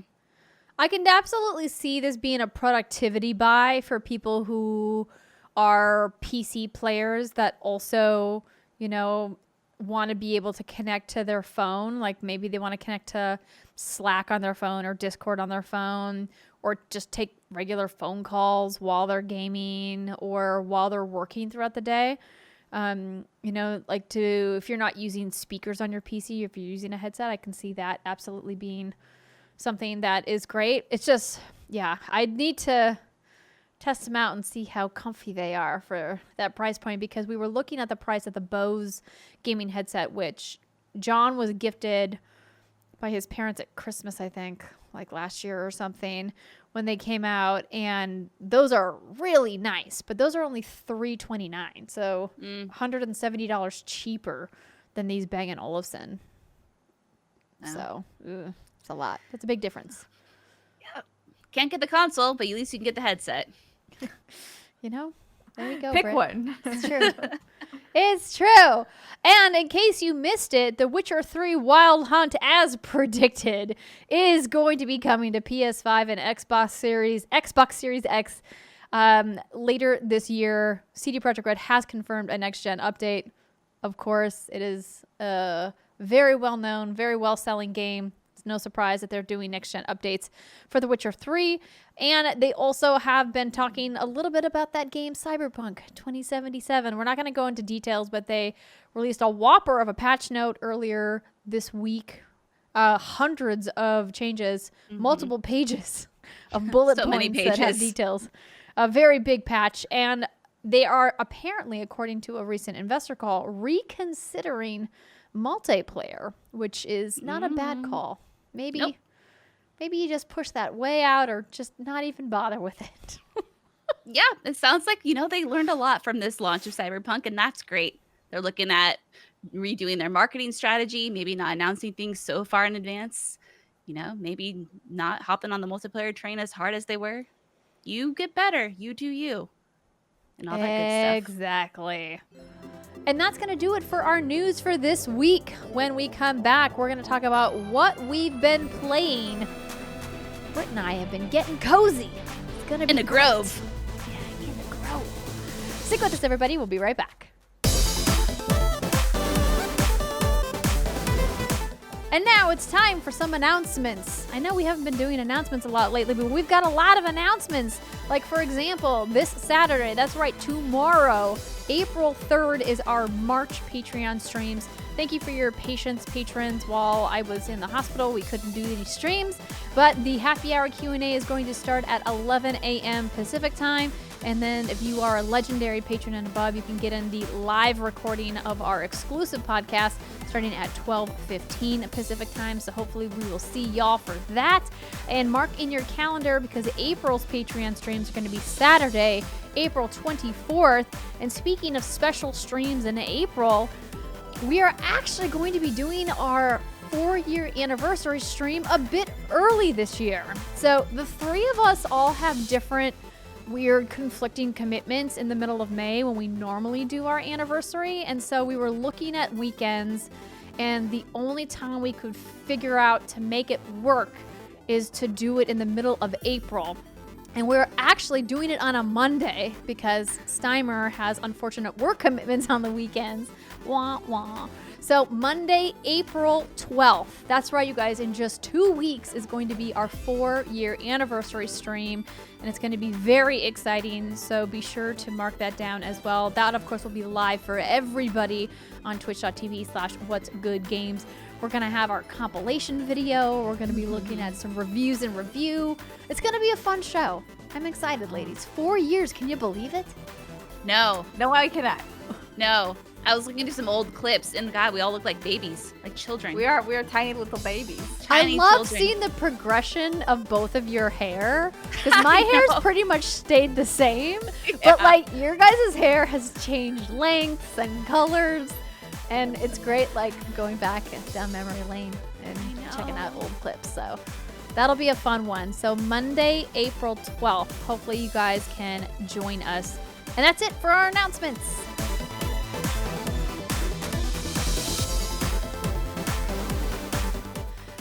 [SPEAKER 1] I can absolutely see this being a productivity buy for people who are PC players that also, want to be able to connect to their phone. Like maybe they want to connect to Slack on their phone or Discord on their phone, or just take regular phone calls while they're gaming or while they're working throughout the day. You know, like if you're not using speakers on your PC, if you're using a headset, I can see that absolutely being something that is great. It's just, yeah, I need to test them out and see how comfy they are for that price point, because we were looking at the price of the Bose gaming headset, which John was gifted by his parents at Christmas, I think, like last year or something, when they came out, and those are really nice, but those are only $329, so $170 cheaper than these Bang & Olufsen. So it's a lot. That's a big difference.
[SPEAKER 2] Yeah, can't get the console, but at least you can get the headset.
[SPEAKER 1] You know, there you go.
[SPEAKER 3] Pick
[SPEAKER 1] Britt.
[SPEAKER 3] one.
[SPEAKER 1] It's true. It's true. And in case you missed it, The Witcher 3 Wild Hunt, as predicted, is going to be coming to PS5 and Xbox Series X later this year. CD Projekt Red has confirmed a next-gen update. Of course, it is a very well-known, very well-selling game. It's no surprise that they're doing next-gen updates for The Witcher 3. And they also have been talking a little bit about that game, Cyberpunk 2077. We're not going to go into details, but they released a whopper of a patch note earlier this week. Hundreds of changes, multiple pages of bullet
[SPEAKER 2] So many
[SPEAKER 1] points that have
[SPEAKER 2] pages.
[SPEAKER 1] details. A very big patch. And they are apparently, according to a recent investor call, reconsidering multiplayer, which is not a bad call. Maybe you just push that way out, or just not even bother with it.
[SPEAKER 2] Yeah, it sounds like, they learned a lot from this launch of Cyberpunk, and that's great. They're looking at redoing their marketing strategy, maybe not announcing things so far in advance, maybe not hopping on the multiplayer train as hard as they were. You get better, you do you, and all that good stuff.
[SPEAKER 1] Exactly. And that's going to do it for our news for this week. When we come back, we're going to talk about what we've been playing. Britt and I have been getting cozy. It's going to be
[SPEAKER 2] In a grove.
[SPEAKER 1] Yeah, in a grove. Stick with us, everybody. We'll be right back. And now it's time for some announcements. I know we haven't been doing announcements a lot lately, but we've got a lot of announcements. Like, for example, this Saturday, that's right, tomorrow, April 3rd is our March Patreon streams. Thank you for your patience, patrons. While I was in the hospital, we couldn't do any streams, but the happy hour Q&A is going to start at 11 a.m. Pacific time. And then if you are a legendary patron and above, you can get in the live recording of our exclusive podcast starting at 12:15 Pacific time. So hopefully we will see y'all for that. And mark in your calendar, because April's Patreon streams are going to be Saturday, April 24th. And speaking of special streams in April, we are actually going to be doing our 4-year anniversary stream a bit early this year. So the three of us all have different weird conflicting commitments in the middle of May when we normally do our anniversary. And so we were looking at weekends, and the only time we could figure out to make it work is to do it in the middle of April. And we're actually doing it on a Monday because Steimer has unfortunate work commitments on the weekends. Wah, wah. So Monday, April 12th. That's right, you guys. In just 2 weeks is going to be our 4-year anniversary stream. And it's going to be very exciting. So be sure to mark that down as well. That, of course, will be live for everybody on twitch.tv/whatsgoodgames. We're going to have our compilation video. We're going to be looking at some reviews and review. It's going to be a fun show. I'm excited, ladies. 4 years. Can you believe it?
[SPEAKER 2] No,
[SPEAKER 3] I cannot.
[SPEAKER 2] no. I was looking at some old clips, and God, we all look like babies, like children.
[SPEAKER 3] We are tiny little babies.
[SPEAKER 2] Tiny
[SPEAKER 1] I love
[SPEAKER 2] children.
[SPEAKER 1] seeing the progression of both of your hair, because my hair's pretty much stayed the same, but like your guys' hair has changed lengths and colors, and it's great like going back down memory lane and checking out old clips. So that'll be a fun one. So Monday, April 12th. Hopefully you guys can join us. And that's it for our announcements.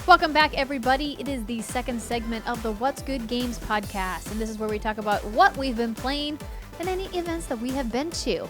[SPEAKER 1] Welcome back, everybody. It is the second segment of the What's Good Games podcast, and this is where we talk about what we've been playing and any events that we have been to.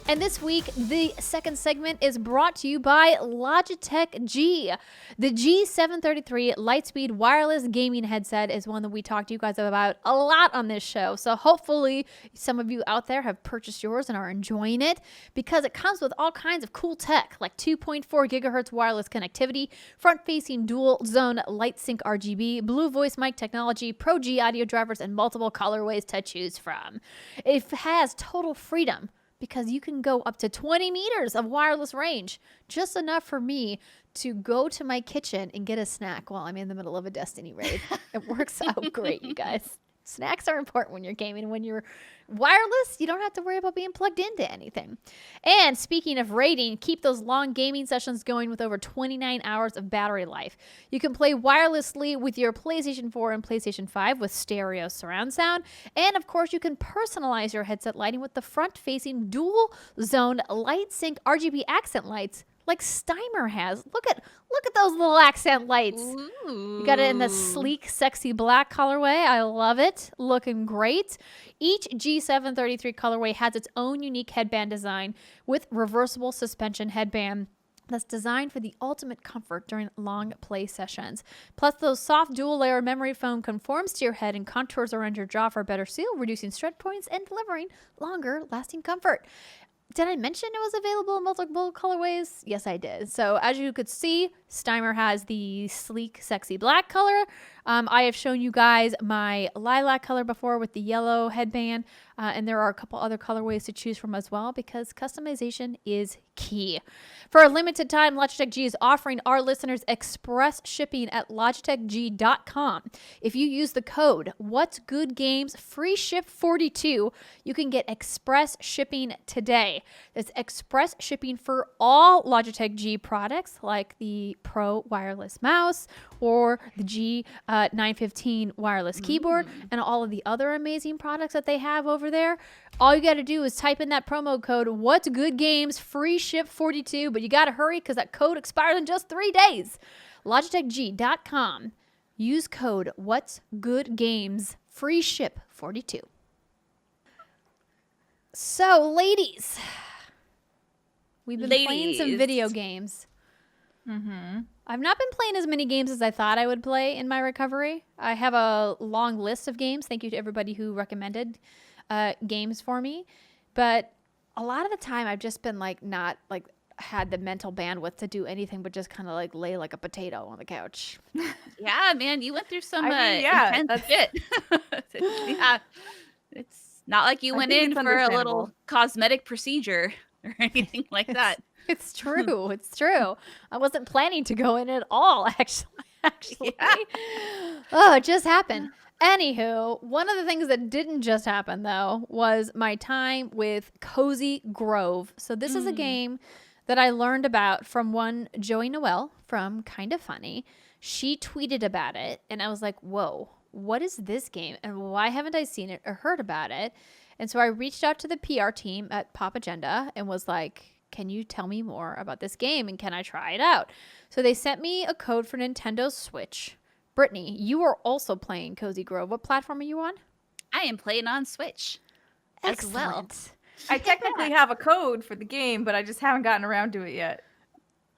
[SPEAKER 1] And this week, the second segment is brought to you by Logitech G. The G733 Lightspeed wireless gaming headset is one that we talked to you guys about a lot on this show. So hopefully some of you out there have purchased yours and are enjoying it, because it comes with all kinds of cool tech like 2.4 gigahertz wireless connectivity, front-facing dual zone light sync RGB, Blue voice mic technology, Pro G audio drivers, and multiple colorways to choose from. It has total freedom, because you can go up to 20 meters of wireless range, just enough for me to go to my kitchen and get a snack while I'm in the middle of a Destiny raid. It works out great, you guys. Snacks are important when you're gaming. When you're wireless, you don't have to worry about being plugged into anything. And speaking of raiding, keep those long gaming sessions going with over 29 hours of battery life. You can play wirelessly with your PlayStation 4 and PlayStation 5 with stereo surround sound. And of course, you can personalize your headset lighting with the front-facing dual zone light sync RGB accent lights like Steimer has. Look at those little accent lights.
[SPEAKER 2] Ooh.
[SPEAKER 1] You got it in the sleek, sexy black colorway. I love it. Looking great. Each G733 colorway has its own unique headband design with reversible suspension headband that's designed for the ultimate comfort during long play sessions. Plus, those soft dual-layer memory foam conforms to your head and contours around your jaw for a better seal, reducing stretch points and delivering longer-lasting comfort. Did I mention it was available in multiple colorways? Yes, I did. So as you could see, Steimer has the sleek, sexy black color. I have shown you guys my lilac color before with the yellow headband. And there are a couple other colorways to choose from as well, because customization is key. For a limited time, Logitech G is offering our listeners express shipping at logitechg.com. If you use the code What's Good Games free ship 42, you can get express shipping today. There's express shipping for all Logitech G products like the Pro wireless mouse or the G915 wireless keyboard and all of the other amazing products that they have over there. All you got to do is type in that promo code What's Good Games free ship 42, but you got to hurry because that code expires in just 3 days. Logitechg.com. Use code What's Good Games free ship 42. So, ladies, we've been playing some video games.
[SPEAKER 3] Mm-hmm.
[SPEAKER 1] I've not been playing as many games as I thought I would play in my recovery. I have a long list of games. Thank you to everybody who recommended games for me. But a lot of the time I've just been not had the mental bandwidth to do anything but just kind of lay like a potato on the couch.
[SPEAKER 2] Yeah, man, you went through some
[SPEAKER 3] yeah,
[SPEAKER 2] intense shit. Yeah, it's not like you went in for a little cosmetic procedure or anything like that.
[SPEAKER 1] It's true. It's true. I wasn't planning to go in at all, actually.
[SPEAKER 2] Yeah.
[SPEAKER 1] Oh, it just happened. Anywho, one of the things that didn't just happen, though, was my time with Cozy Grove. So this is a game that I learned about from one Joey Noel from Kind of Funny. She tweeted about it, and I was like, whoa, what is this game? And why haven't I seen it or heard about it? And so I reached out to the PR team at Pop Agenda and was like, can you tell me more about this game and can I try it out? So they sent me a code for Nintendo Switch. Brittany, you are also playing Cozy Grove. What platform are you on?
[SPEAKER 2] I am playing on Switch as well.
[SPEAKER 1] Excellent.
[SPEAKER 3] I technically have a code for the game, but I just haven't gotten around to it yet.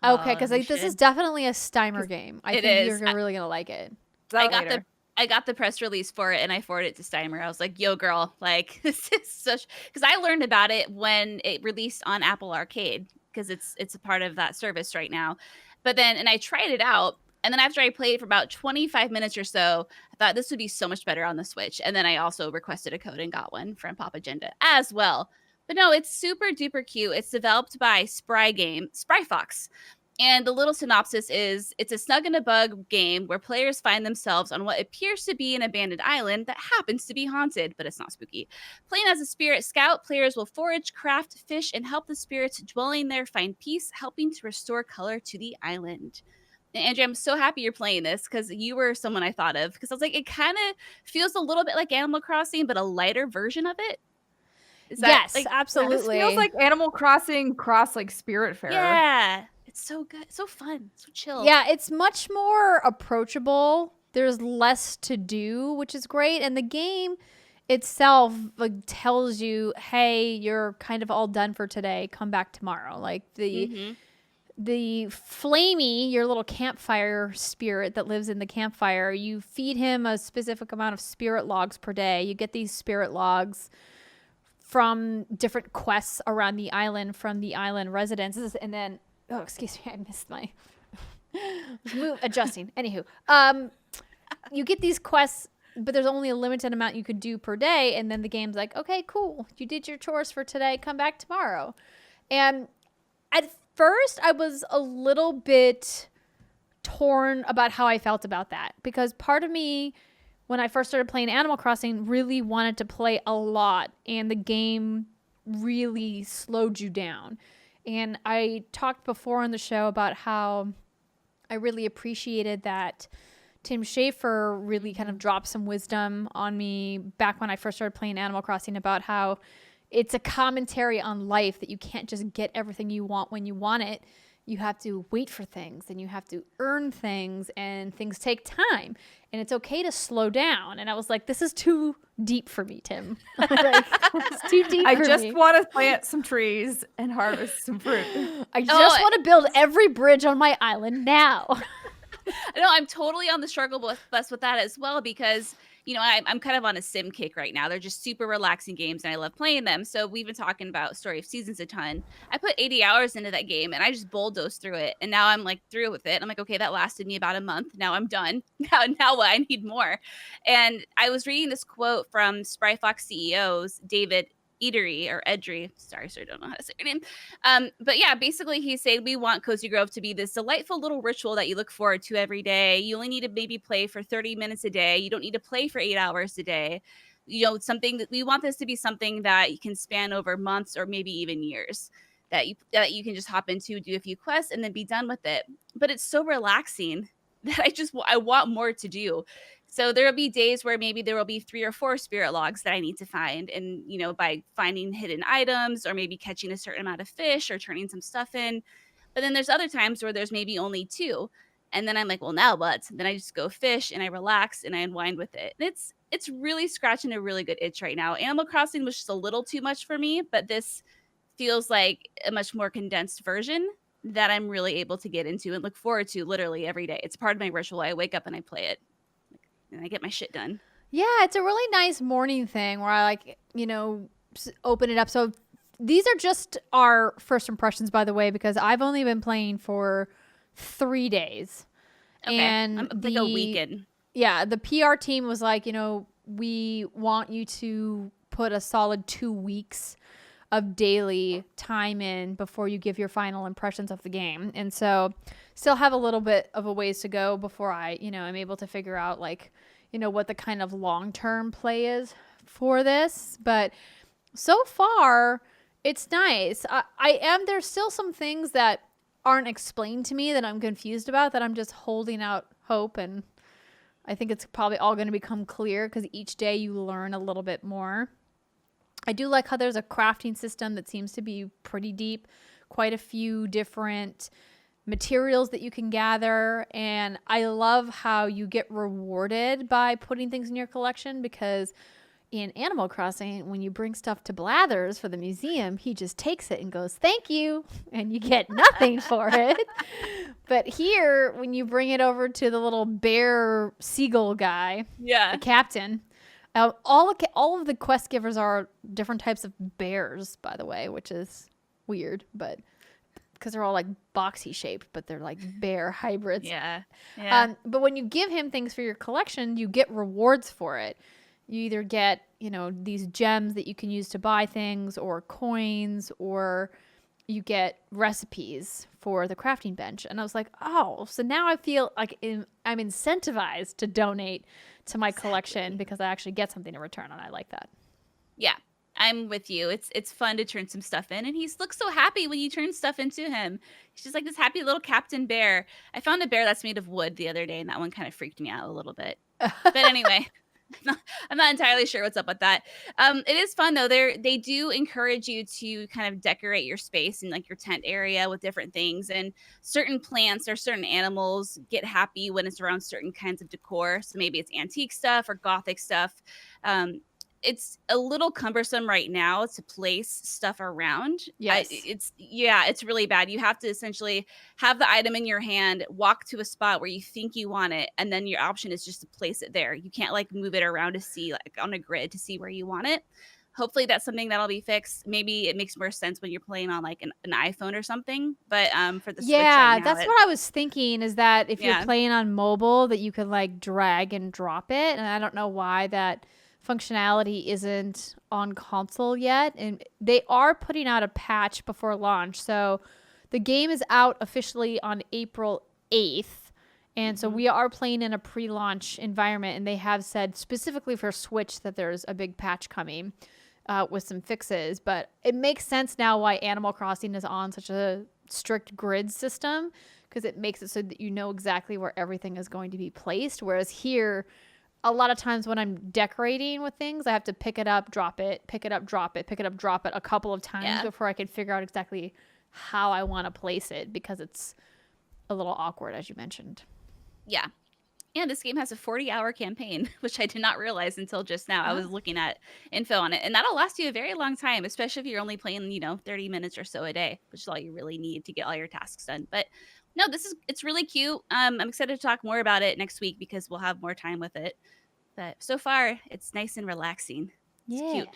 [SPEAKER 1] Okay, because
[SPEAKER 2] You
[SPEAKER 1] this is
[SPEAKER 2] should.
[SPEAKER 1] definitely a Steimer game. I
[SPEAKER 2] It
[SPEAKER 1] think
[SPEAKER 2] is.
[SPEAKER 1] you're really going to like it.
[SPEAKER 2] I got the press release for it and I forwarded it to Steimer. I was like, yo, girl, this is such, because I learned about it when it released on Apple Arcade, because it's a part of that service right now. But then, and I tried it out. And then after I played it for about 25 minutes or so, I thought this would be so much better on the Switch. And then I also requested a code and got one from Pop Agenda as well. But no, it's super duper cute. It's developed by Spry Fox. And the little synopsis is, it's a snug and a bug game where players find themselves on what appears to be an abandoned island that happens to be haunted, but it's not spooky. Playing as a spirit scout, players will forage, craft, fish, and help the spirits dwelling there find peace, helping to restore color to the island. And Andrea, I'm so happy you're playing this because you were someone I thought of, because I was like, it kind of feels a little bit like Animal Crossing, but a lighter version of it. Is that,
[SPEAKER 1] Yes, absolutely.
[SPEAKER 3] This feels like Animal Crossing cross Spiritfarer.
[SPEAKER 2] Yeah. It's so good. So fun. So chill.
[SPEAKER 1] Yeah, it's much more approachable. There's less to do, which is great. And the game itself like tells you, hey, you're kind of all done for today. Come back tomorrow. Like the Flamey, your little campfire spirit that lives in the campfire, you feed him a specific amount of spirit logs per day. You get these spirit logs from different quests around the island from the island residents. And then, oh, excuse me, I missed my adjusting. Anywho, you get these quests, but there's only a limited amount you could do per day. And then the game's like, okay, cool. You did your chores for today. Come back tomorrow. And at first, I was a little bit torn about how I felt about that, because part of me, when I first started playing Animal Crossing, really wanted to play a lot, and the game really slowed you down. And I talked before on the show about how I really appreciated that Tim Schafer really kind of dropped some wisdom on me back when I first started playing Animal Crossing about how it's a commentary on life, that you can't just get everything you want when you want it. You have to wait for things, and you have to earn things, and things take time, and it's okay to slow down. And I was like, this is too deep for me, Tim. Like, it's too deep
[SPEAKER 3] I
[SPEAKER 1] for
[SPEAKER 3] just
[SPEAKER 1] me.
[SPEAKER 3] want to plant some trees and harvest some fruit.
[SPEAKER 1] I just want to build every bridge on my island now.
[SPEAKER 2] No, I'm totally on the struggle bus with that as well, because I'm kind of on a sim kick right now. They're just super relaxing games, and I love playing them. So we've been talking about Story of Seasons a ton. I put 80 hours into that game, and I just bulldozed through it, and now I'm like through with it. I'm like, okay, that lasted me about a month. Now I'm done. Now what? I need more. And I was reading this quote from Spryfox CEO's David Eatery or Edry. Sorry, sir, don't know how to say your name. But yeah, basically he's saying we want Cozy Grove to be this delightful little ritual that you look forward to every day. You only need to maybe play for 30 minutes a day. You don't need to play for 8 hours a day. Something that we want this to be something that you can span over months or maybe even years. That you can just hop into, do a few quests, and then be done with it. But it's so relaxing that I want more to do. So there'll be days where maybe there will be 3 or 4 spirit logs that I need to find. And, by finding hidden items, or maybe catching a certain amount of fish, or turning some stuff in. But then there's other times where there's maybe only 2. And then I'm like, well, now what? Then I just go fish, and I relax, and I unwind with it. And it's really scratching a really good itch right now. Animal Crossing was just a little too much for me, but this feels like a much more condensed version that I'm really able to get into and look forward to literally every day. It's part of my ritual. I wake up and I play it, and I get my shit done.
[SPEAKER 1] Yeah, it's a really nice morning thing where I open it up. So these are just our first impressions, by the way, because I've only been playing for 3 days.
[SPEAKER 2] Okay.
[SPEAKER 1] And
[SPEAKER 2] like a weekend.
[SPEAKER 1] Yeah, the PR team was like, we want you to put a solid 2 weeks of daily time in before you give your final impressions of the game. And so still have a little bit of a ways to go before I, am able to figure out what the kind of long-term play is for this. But so far it's nice. There's still some things that aren't explained to me that I'm confused about, that I'm just holding out hope. And I think it's probably all going to become clear because each day you learn a little bit more. I do like how there's a crafting system that seems to be pretty deep, quite a few different materials that you can gather. And I love how you get rewarded by putting things in your collection, because in Animal Crossing, when you bring stuff to Blathers for the museum, he just takes it and goes, thank you. And you get nothing for it. But here, when you bring it over to the little bear seagull guy, the captain, all of the quest givers are different types of bears, by the way, which is weird, but because they're all like boxy shaped, but they're like bear hybrids.
[SPEAKER 2] Yeah.
[SPEAKER 1] But when you give him things for your collection, you get rewards for it. You either get, these gems that you can use to buy things, or coins, or you get recipes for the crafting bench. And I was like, oh, so now I feel like I'm incentivized to donate to my collection because I actually get something in return, and I like that.
[SPEAKER 2] Yeah, I'm with you. It's fun to turn some stuff in, and he looks so happy when you turn stuff into him. He's just like this happy little Captain Bear. I found a bear that's made of wood the other day, and that one kind of freaked me out a little bit. But anyway, I'm not entirely sure what's up with that. It is fun though. They do encourage you to kind of decorate your space and like your tent area with different things, and certain plants or certain animals get happy when it's around certain kinds of decor. So maybe it's antique stuff or gothic stuff. it's a little cumbersome right now to place stuff around.
[SPEAKER 1] Yes.
[SPEAKER 2] It's really bad. You have to essentially have the item in your hand, walk to a spot where you think you want it, and then your option is just to place it there. You can't like move it around to see like on a grid to see where you want it. Hopefully that's something that'll be fixed. Maybe it makes more sense when you're playing on like an iPhone or something. But for the Switch
[SPEAKER 1] Yeah,
[SPEAKER 2] right now,
[SPEAKER 1] that's what I was thinking, is that if you're
[SPEAKER 2] Yeah.
[SPEAKER 1] playing on mobile, that you could like drag and drop it. And I don't know why that functionality isn't on console yet. And they are putting out a patch before launch. So the game is out officially on April 8th. And so we are playing in a pre-launch environment, and they have said specifically for Switch that there's a big patch coming with some fixes. But it makes sense now why Animal Crossing is on such a strict grid system, because it makes it so that you know exactly where everything is going to be placed. Whereas here, a lot of times when I'm decorating with things, I have to pick it up, drop it, pick it up, drop it, pick it up, drop it a couple of times before I can figure out exactly how I want to place it, because it's a little awkward, as you mentioned.
[SPEAKER 2] Yeah. And this game has a 40-hour campaign, which I did not realize until just now. I was looking at info on it, and that'll last you a very long time, especially if you're only playing, 30 minutes or so a day, which is all you really need to get all your tasks done. But no, it's really cute. I'm excited to talk more about it next week because we'll have more time with it. But so far, it's nice and relaxing. It's cute.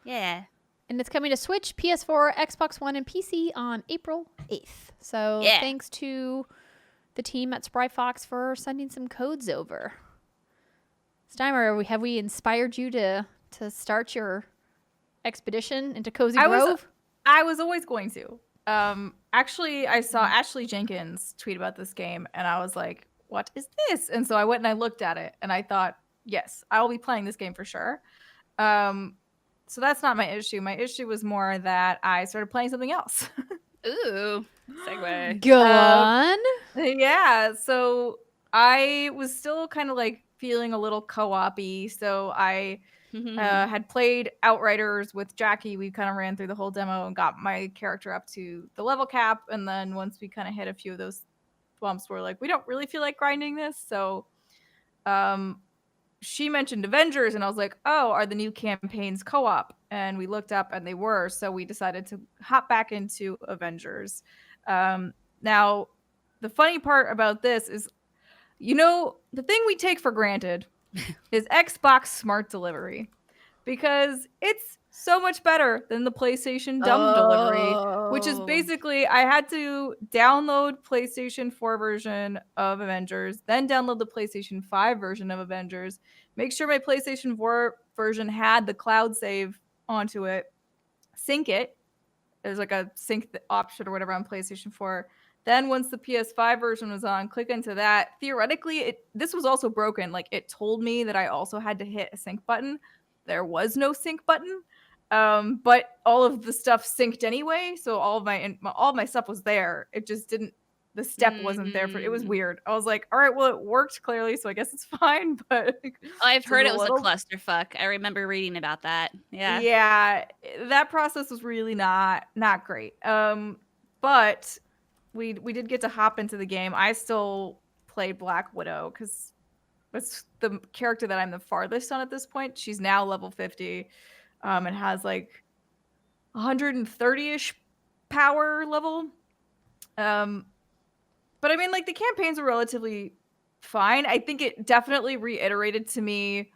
[SPEAKER 2] Yeah.
[SPEAKER 1] And it's coming to Switch, PS4, Xbox One, and PC on April 8th. So thanks to the team at Spry Fox for sending some codes over. Steimer, have we inspired you to start your expedition into Cozy Grove?
[SPEAKER 3] I was always going to. Actually, I saw Ashley Jenkins tweet about this game, and I was like, what is this? And so I went and I looked at it, and I thought, yes, I will be playing this game for sure. So that's not my issue. My issue was more that I started playing something else.
[SPEAKER 2] Ooh, segue.
[SPEAKER 1] Go on.
[SPEAKER 3] Yeah, so I was still kind of like feeling a little co-op-y. So I had played Outriders with Jackie. We kind of ran through the whole demo and got my character up to the level cap. And then once we kind of hit a few of those bumps, we're like, we don't really feel like grinding this. So she mentioned Avengers, and I was like, oh, are the new campaigns co-op? And we looked up, and they were. So we decided to hop back into Avengers. Now, the funny part about this is, the thing we take for granted is Xbox Smart Delivery, because it's so much better than the PlayStation Dumb Delivery, which is basically I had to download PlayStation 4 version of Avengers, then download the PlayStation 5 version of Avengers, make sure my PlayStation 4 version had the cloud save onto it, sync it. There's like a sync option or whatever on PlayStation 4. Then once the PS5 version was on, click into that. Theoretically, this was also broken. Like, it told me that I also had to hit a sync button. There was no sync button, but all of the stuff synced anyway. So all of my stuff was there. It just didn't. The step wasn't there for. It was weird. I was like, all right, well, it worked clearly, so I guess it's fine. But
[SPEAKER 2] I've heard it was a clusterfuck. I remember reading about that. Yeah.
[SPEAKER 3] Yeah, that process was really not great. But we did get to hop into the game. I still play Black Widow because that's the character that I'm the farthest on at this point. She's now level 50, and has like 130-ish power level. But I mean, like, the campaigns were relatively fine. I think it definitely reiterated to me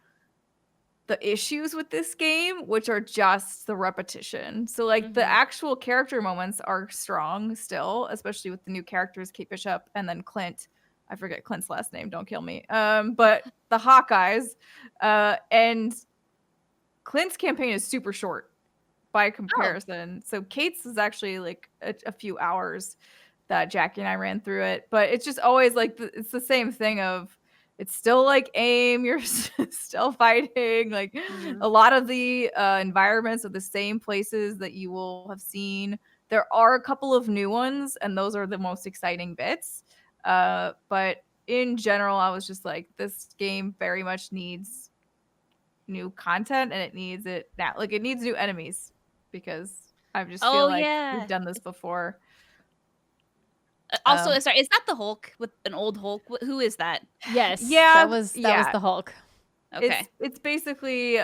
[SPEAKER 3] the issues with this game, which are just the repetition. So like the actual character moments are strong still, especially with the new characters, Kate Bishop and then Clint. I forget Clint's last name, don't kill me. But the Hawkeyes, and Clint's campaign is super short by comparison. So Kate's is actually like a few hours that Jackie and I ran through it. But it's just always like it's the same thing of it's still like aim, you're still fighting. Like a lot of the environments are the same places that you will have seen. There are a couple of new ones, and those are the most exciting bits. But in general, I was just like, this game very much needs new content, and it needs it now. Like, it needs new enemies, because I just feel like we've done this before.
[SPEAKER 2] Also, sorry, is that the Hulk with an old Hulk? Who is that?
[SPEAKER 1] Yes.
[SPEAKER 3] Yeah,
[SPEAKER 1] That was the Hulk.
[SPEAKER 2] Okay.
[SPEAKER 3] It's basically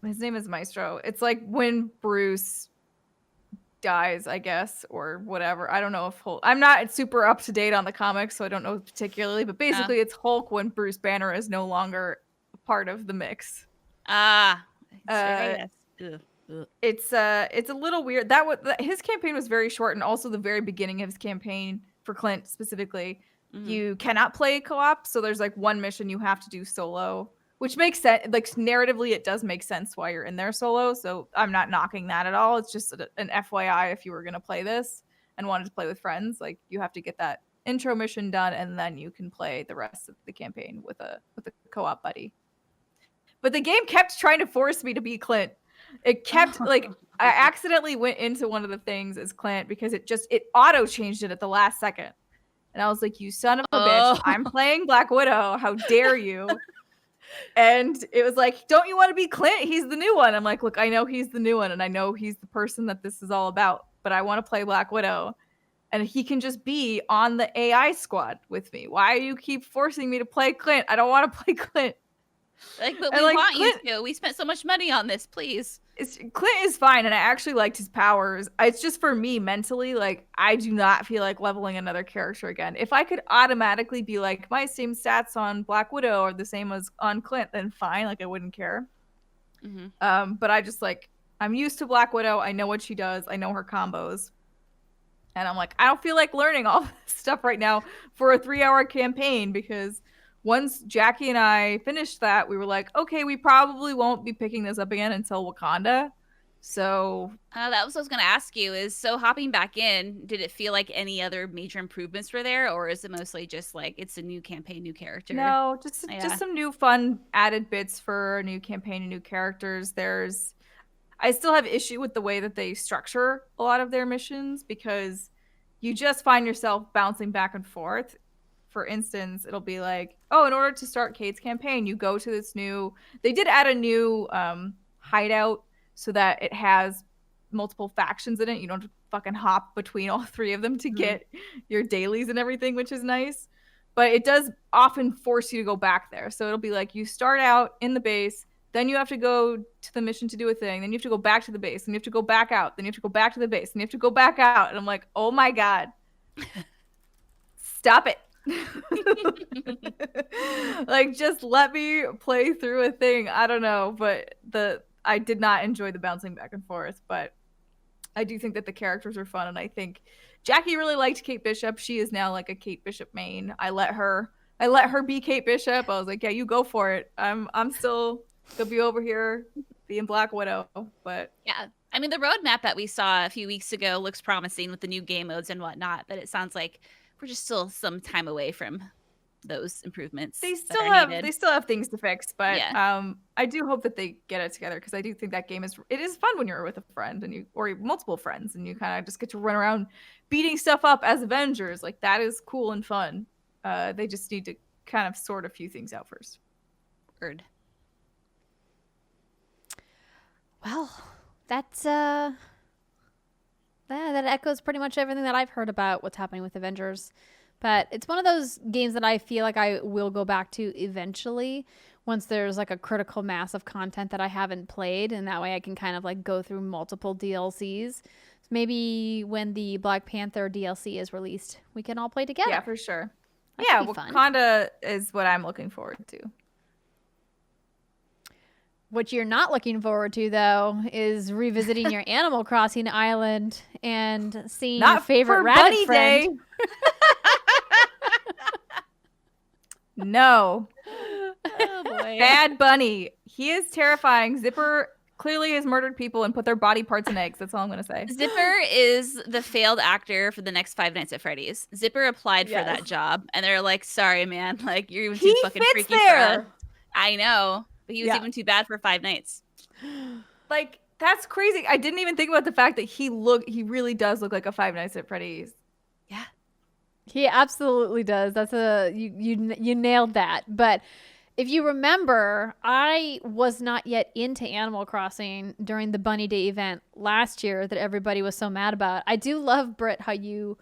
[SPEAKER 3] his name is Maestro. It's like when Bruce dies, I guess, or whatever. I don't know if Hulk. I'm not super up to date on the comics, so I don't know particularly. But basically, it's Hulk when Bruce Banner is no longer a part of the mix.
[SPEAKER 2] Yes.
[SPEAKER 3] It's a little weird. His campaign was very short, and also the very beginning of his campaign for Clint specifically, you cannot play co-op. So there's like one mission you have to do solo, which makes sense. Like narratively, it does make sense why you're in there solo. So I'm not knocking that at all. It's just an FYI if you were gonna play this and wanted to play with friends, like you have to get that intro mission done, and then you can play the rest of the campaign with a co-op buddy. But the game kept trying to force me to be Clint. It kept like I accidentally went into one of the things as Clint because it auto changed it at the last second. And I was like, you son of a bitch, I'm playing Black Widow. How dare you? And it was like, don't you want to be Clint? He's the new one. I'm like, look, I know he's the new one and I know he's the person that this is all about, but I want to play Black Widow. And he can just be on the AI squad with me. Why do you keep forcing me to play Clint? I don't want to play Clint.
[SPEAKER 2] But we want Clint, you to. We spent so much money on this, please.
[SPEAKER 3] Clint is fine, and I actually liked his powers. It's just for me mentally, like I do not feel like leveling another character again. If I could automatically be like my same stats on Black Widow are the same as on Clint, then fine. Like I wouldn't care. But I just I'm used to Black Widow. I know what she does. I know her combos. And I'm like, I don't feel like learning all this stuff right now for a 3-hour campaign because once Jackie and I finished that, we were like, okay, we probably won't be picking this up again until Wakanda. So
[SPEAKER 2] that was what I was going to ask you is, so hopping back in, did it feel like any other major improvements were there? Or is it mostly just like it's a new campaign, new character?
[SPEAKER 3] No, just some new fun added bits for a new campaign and new characters. I still have issue with the way that they structure a lot of their missions because you just find yourself bouncing back and forth. For instance, it'll be like, oh, in order to start Kate's campaign, you go to this they did add a new hideout so that it has multiple factions in it. You don't have to fucking hop between all 3 of them to get your dailies and everything, which is nice. But it does often force you to go back there. So it'll be like you start out in the base, then you have to go to the mission to do a thing, then you have to go back to the base, and you have to go back out, then you have to go back to the base, and you have to go back out. And I'm like, oh my God. Stop it. Like just let me play through a thing. I don't know, but I did not enjoy the bouncing back and forth, but I do think that the characters are fun, and I think Jackie really liked Kate Bishop. She is now like a Kate Bishop main. I let her be Kate Bishop. I was like, yeah, you go for it. I'm still gonna be over here being Black Widow, but
[SPEAKER 2] yeah. I mean, the roadmap that we saw a few weeks ago looks promising with the new game modes and whatnot, but it sounds like we're just still some time away from those improvements.
[SPEAKER 3] They still have things to fix, but yeah. I do hope that they get it together because I do think that game is fun when you're with a friend or multiple friends and you kind of just get to run around beating stuff up as Avengers. Like that is cool and fun. They just need to kind of sort a few things out first.
[SPEAKER 2] Word.
[SPEAKER 1] Well, that's that echoes pretty much everything that I've heard about what's happening with Avengers. But it's one of those games that I feel like I will go back to eventually once there's like a critical mass of content that I haven't played, and that way I can kind of like go through multiple DLCs. Maybe when the Black Panther DLC is released, we can all play together.
[SPEAKER 3] Yeah, for sure.
[SPEAKER 1] That
[SPEAKER 3] Wakanda is what I'm looking forward to.
[SPEAKER 1] What you're not looking forward to, though, is revisiting your Animal Crossing island and seeing your favorite rabbit friend.
[SPEAKER 3] No.
[SPEAKER 2] Oh, boy.
[SPEAKER 3] Bad Bunny. He is terrifying. Zipper clearly has murdered people and put their body parts in eggs. That's all I'm going to say.
[SPEAKER 2] Zipper is the failed actor for the next Five Nights at Freddy's. Zipper applied for that job, and they're like, sorry, man. Like, you're even too fucking freaky for us. I know. But he was even too bad for 5 nights.
[SPEAKER 3] Like, that's crazy. I didn't even think about the fact that he really does look like a Five Nights at Freddy's.
[SPEAKER 2] Yeah.
[SPEAKER 1] He absolutely does. That's you nailed that. But if you remember, I was not yet into Animal Crossing during the Bunny Day event last year that everybody was so mad about. I do love, Britt, how you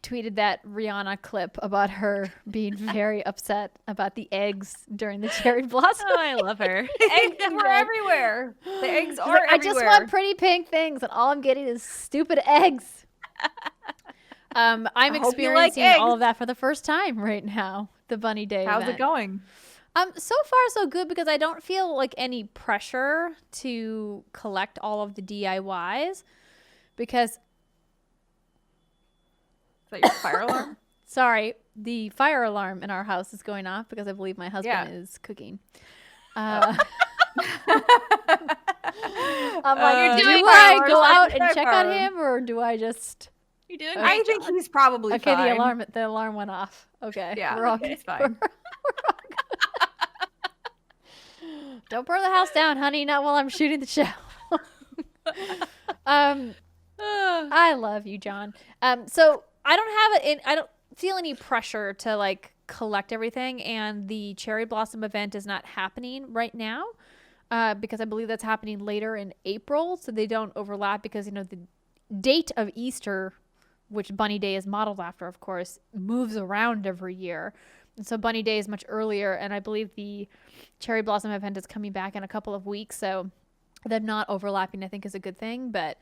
[SPEAKER 1] tweeted that Rihanna clip about her being very upset about the eggs during the cherry blossom.
[SPEAKER 2] Oh, I love her.
[SPEAKER 3] Eggs were everywhere. The eggs
[SPEAKER 1] She's
[SPEAKER 3] are
[SPEAKER 1] like, I
[SPEAKER 3] everywhere.
[SPEAKER 1] just want pretty pink things, and all I'm getting is stupid eggs. I'm
[SPEAKER 3] hope you like
[SPEAKER 1] experiencing all
[SPEAKER 3] eggs.
[SPEAKER 1] of that for the first time right now. The Bunny Day
[SPEAKER 3] How's
[SPEAKER 1] event.
[SPEAKER 3] it going?
[SPEAKER 1] So far so good because I don't feel like any pressure to collect all of the DIYs because
[SPEAKER 3] Is that your fire alarm?
[SPEAKER 1] sorry, the fire alarm in our house is going off because I believe my husband
[SPEAKER 3] Yeah.
[SPEAKER 1] is cooking. I'm like,
[SPEAKER 3] You're
[SPEAKER 1] do
[SPEAKER 3] doing
[SPEAKER 1] I
[SPEAKER 3] fire
[SPEAKER 1] go
[SPEAKER 3] alarm,
[SPEAKER 1] out and
[SPEAKER 3] fire
[SPEAKER 1] check on
[SPEAKER 3] alarm.
[SPEAKER 1] him or do I just
[SPEAKER 2] You're doing
[SPEAKER 1] Okay.
[SPEAKER 2] great.
[SPEAKER 3] I think he's probably
[SPEAKER 1] Okay,
[SPEAKER 3] fine.
[SPEAKER 1] the alarm went off. Okay.
[SPEAKER 3] Yeah,
[SPEAKER 1] We're all
[SPEAKER 3] it's
[SPEAKER 1] good.
[SPEAKER 3] fine.
[SPEAKER 1] Don't burn the house down, honey, not while I'm shooting the show. I love you, John. So I don't have it I don't feel any pressure to like collect everything, and the cherry blossom event is not happening right now. Because I believe that's happening later in April, so they don't overlap because the date of Easter, which Bunny Day is modeled after, of course, moves around every year. And so Bunny Day is much earlier, and I believe the cherry blossom event is coming back in a couple of weeks, so them not overlapping I think is a good thing. But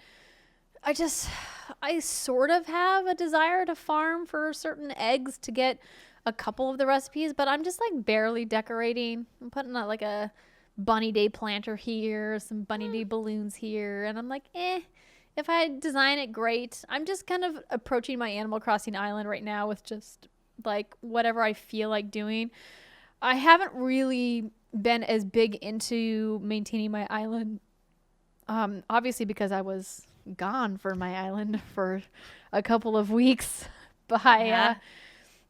[SPEAKER 1] I sort of have a desire to farm for certain eggs to get a couple of the recipes, but I'm just like barely decorating. I'm putting like a Bunny Day planter here, some Bunny Day balloons here, and I'm like, if I design it, great. I'm just kind of approaching my Animal Crossing island right now with just like whatever I feel like doing. I haven't really been as big into maintaining my island, obviously because I was gone for my island for a couple of weeks by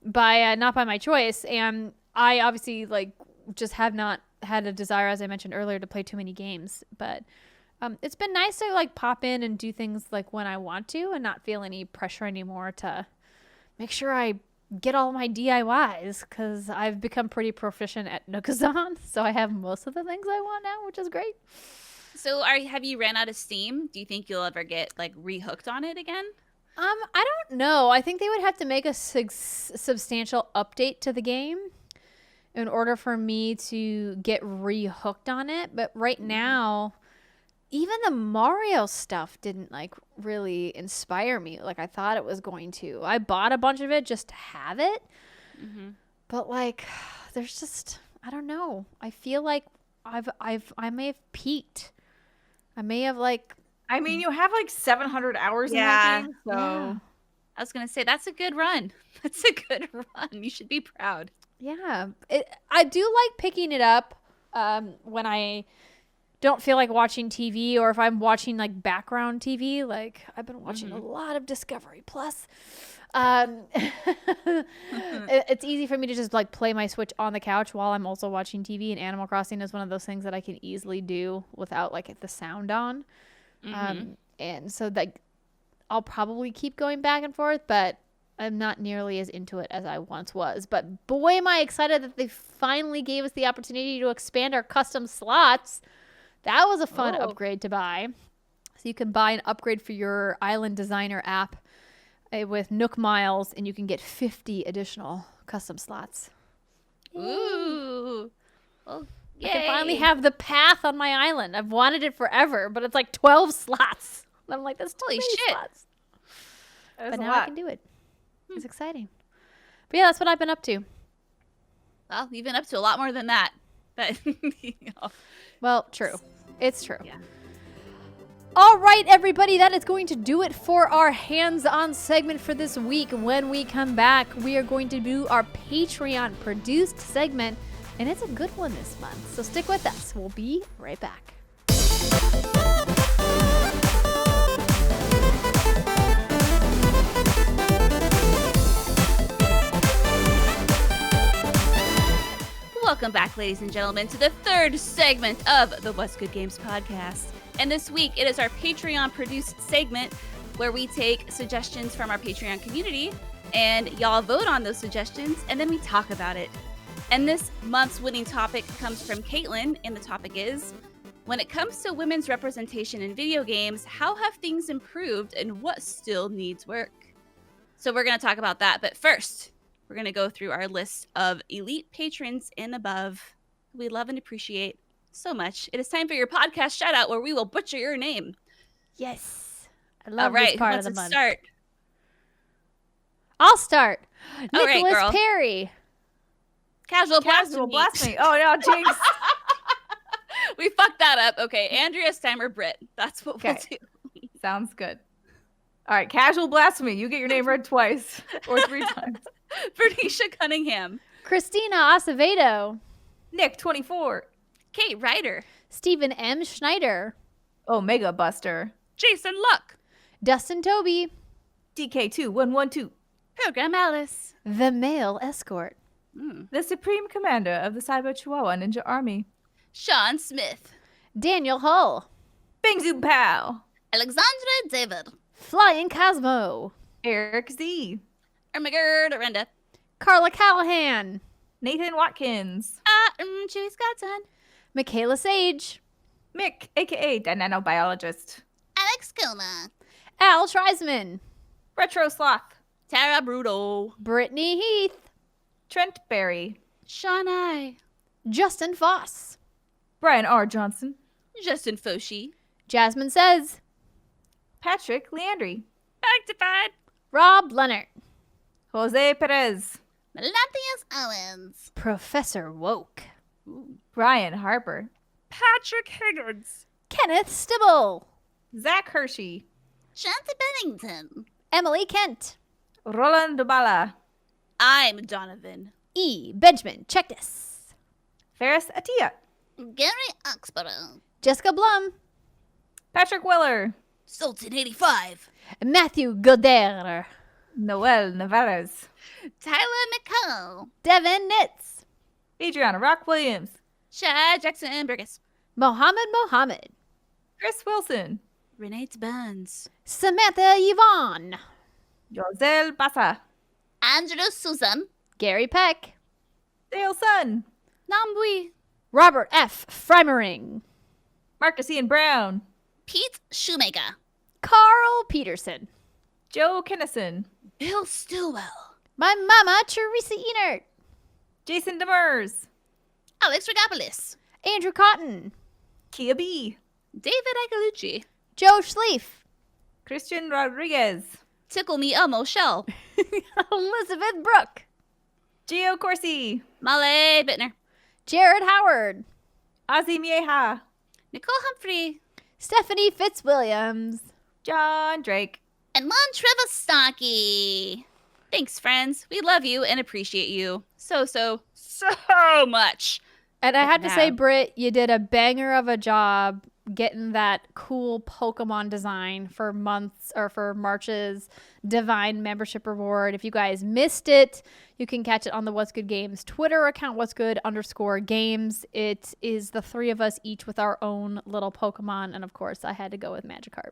[SPEAKER 1] not by my choice, and I obviously like just have not had a desire, as I mentioned earlier, to play too many games. But it's been nice to like pop in and do things like when I want to and not feel any pressure anymore to make sure I get all my DIYs, because I've become pretty proficient at Nookazon, so I have most of the things I want now, which is great.
[SPEAKER 2] So have you ran out of steam? Do you think you'll ever get like rehooked on it again?
[SPEAKER 1] I don't know. I think they would have to make a substantial update to the game in order for me to get rehooked on it. But right now, even the Mario stuff didn't like really inspire me like I thought it was going to. I bought a bunch of it just to have it. But like, there's just, I don't know. I feel like I may have peaked. I may have like,
[SPEAKER 3] I mean, you have like 700 hours
[SPEAKER 2] Yeah.
[SPEAKER 3] in that game, so
[SPEAKER 1] Yeah.
[SPEAKER 2] I was going to say, that's a good run. That's a good run. You should be proud.
[SPEAKER 1] yeah. I do like picking it up when I don't feel like watching TV, or if I'm watching like background TV. Like I've been watching a lot of Discovery Plus. It's easy for me to just like play my Switch on the couch while I'm also watching TV, and Animal Crossing is one of those things that I can easily do without like the sound on. And so like I'll probably keep going back and forth, but I'm not nearly as into it as I once was. But boy, am I excited that they finally gave us the opportunity to expand our custom slots. That was a fun upgrade to buy. So you can buy an upgrade for your Island Designer app with Nook Miles, and you can get 50 additional custom slots.
[SPEAKER 2] Ooh. Well,
[SPEAKER 1] I can finally have the path on my island. I've wanted it forever, but it's like 12 slots. And I'm like, that's too
[SPEAKER 2] Holy
[SPEAKER 1] many
[SPEAKER 2] shit.
[SPEAKER 1] slots.
[SPEAKER 3] that's
[SPEAKER 1] But
[SPEAKER 3] a
[SPEAKER 1] now I
[SPEAKER 3] lot.
[SPEAKER 1] can do it. It's exciting. But yeah, that's what I've been up to.
[SPEAKER 2] Well, you've been up to a lot more than that. But
[SPEAKER 1] Well, true. It's true.
[SPEAKER 2] Yeah.
[SPEAKER 1] All right, everybody, that is going to do it for our hands-on segment for this week. When we come back, we are going to do our Patreon-produced segment, and it's a good one this month. So stick with us. We'll be right back.
[SPEAKER 2] welcome back, ladies and gentlemen, to the third segment of the What's Good Games podcast. And this week, it is our Patreon-produced segment where we take suggestions from our Patreon community, and y'all vote on those suggestions, and then we talk about it. And this month's winning topic comes from Caitlin, and the topic is, when it comes to women's representation in video games, how have things improved and what still needs work? So we're going to talk about that. But first, we're going to go through our list of elite patrons and above we love and appreciate so much. It is time for your podcast shout out where we will butcher your name.
[SPEAKER 1] Yes. I love
[SPEAKER 2] All right,
[SPEAKER 1] this part
[SPEAKER 2] who
[SPEAKER 1] of
[SPEAKER 2] wants
[SPEAKER 1] the
[SPEAKER 2] to
[SPEAKER 1] month.
[SPEAKER 2] start?
[SPEAKER 1] I'll start.
[SPEAKER 2] All right,
[SPEAKER 1] Nicholas
[SPEAKER 2] girl.
[SPEAKER 1] Perry.
[SPEAKER 2] Casual
[SPEAKER 3] Casual
[SPEAKER 2] blasphemy.
[SPEAKER 3] blasphemy. Oh no, jinx.
[SPEAKER 2] We fucked that up. Okay, Andrea, Steimer, Britt. That's what we'll
[SPEAKER 3] Okay.
[SPEAKER 2] do.
[SPEAKER 3] Sounds good. All right, casual blasphemy. You get your name read twice or 3 times.
[SPEAKER 2] Bernicia Cunningham.
[SPEAKER 1] Christina Acevedo.
[SPEAKER 3] Nick 24.
[SPEAKER 2] Kate Ryder.
[SPEAKER 1] Stephen M. Schneider.
[SPEAKER 3] Omega Buster.
[SPEAKER 2] Jason Luck.
[SPEAKER 1] Dustin Toby.
[SPEAKER 3] DK2112.
[SPEAKER 2] Program Alice.
[SPEAKER 1] The Male Escort.
[SPEAKER 3] The Supreme Commander of the Cyber Chihuahua Ninja Army.
[SPEAKER 2] Sean Smith.
[SPEAKER 1] Daniel Hull.
[SPEAKER 3] Bing Zoom Pow.
[SPEAKER 2] Alexandra David.
[SPEAKER 1] Flying Cosmo.
[SPEAKER 3] Eric Z.
[SPEAKER 2] Ermigerd Arenda.
[SPEAKER 1] Carla Callahan.
[SPEAKER 3] Nathan Watkins.
[SPEAKER 2] Chewy Godson.
[SPEAKER 1] Michaela Sage.
[SPEAKER 3] Mick, aka DaNanoBiologist.
[SPEAKER 2] Alex Kona.
[SPEAKER 1] Al Treisman.
[SPEAKER 3] Retro Sloth.
[SPEAKER 2] Tara Bruto.
[SPEAKER 1] Brittany Heath.
[SPEAKER 3] Trent Berry.
[SPEAKER 2] Sean I.
[SPEAKER 1] Justin Foss.
[SPEAKER 3] Brian R. Johnson.
[SPEAKER 2] Justin Foshee.
[SPEAKER 1] Jasmine Says.
[SPEAKER 3] Patrick Leandry.
[SPEAKER 2] Punkdefied.
[SPEAKER 1] Rob Leonard.
[SPEAKER 3] Jose Perez.
[SPEAKER 2] Melanthius Owens.
[SPEAKER 1] Professor Woke.
[SPEAKER 3] Brian Harper.
[SPEAKER 2] Patrick Higgards.
[SPEAKER 1] Kenneth Stibble.
[SPEAKER 3] Zach Hershey.
[SPEAKER 2] Shanti Bennington.
[SPEAKER 1] Emily Kent.
[SPEAKER 3] Roland Dubala.
[SPEAKER 2] I'm Donovan.
[SPEAKER 1] E. Benjamin. Check this.
[SPEAKER 3] Faris Attieh.
[SPEAKER 2] Gary Oxborough.
[SPEAKER 1] Jessica Blum.
[SPEAKER 3] Patrick Weller.
[SPEAKER 2] Sultan 85.
[SPEAKER 1] Matthew Goder.
[SPEAKER 3] Noel Navarez.
[SPEAKER 2] Tyler McCall.
[SPEAKER 1] Devin Nitz.
[SPEAKER 3] Adriana Rock Williams.
[SPEAKER 2] Shad Jackson Burgess.
[SPEAKER 1] Mohammed Mohammed.
[SPEAKER 3] Chris Wilson.
[SPEAKER 2] Renee Burns.
[SPEAKER 1] Samantha Yvonne.
[SPEAKER 3] Josel Bassa.
[SPEAKER 2] Angela Susan.
[SPEAKER 1] Gary Peck.
[SPEAKER 3] Dale Sun.
[SPEAKER 2] Nambui.
[SPEAKER 1] Robert F. Freimering.
[SPEAKER 3] Marcus Ian Brown.
[SPEAKER 2] Pete Shoemaker.
[SPEAKER 1] Carl Peterson.
[SPEAKER 3] Joe Kennison.
[SPEAKER 2] Bill Stillwell.
[SPEAKER 1] My mama, Teresa Enert.
[SPEAKER 3] Jason Demers.
[SPEAKER 2] Alex Rigopulos.
[SPEAKER 1] Andrew Cotton.
[SPEAKER 3] Kia B.
[SPEAKER 2] David Icolucci.
[SPEAKER 1] Joe Schleif.
[SPEAKER 3] Christian Rodriguez.
[SPEAKER 2] Tickle Me Elmo Shell.
[SPEAKER 1] Elizabeth Brooke.
[SPEAKER 3] Gio Corsi.
[SPEAKER 2] Malay Bittner.
[SPEAKER 1] Jared Howard.
[SPEAKER 3] Ozzy Mieja.
[SPEAKER 2] Nicole Humphrey.
[SPEAKER 1] Stephanie Fitzwilliams.
[SPEAKER 3] John Drake.
[SPEAKER 2] And Montreva Stocky. Thanks, friends. We love you and appreciate you so much.
[SPEAKER 1] And I have to say,
[SPEAKER 2] Yeah.
[SPEAKER 1] Britt, you did a banger of a job getting that cool Pokemon design for March's Divine membership reward. If you guys missed it, you can catch it on the What's Good Games Twitter account, what'sgood_games. It is the 3 of us each with our own little Pokemon. And of course, I had to go with Magikarp.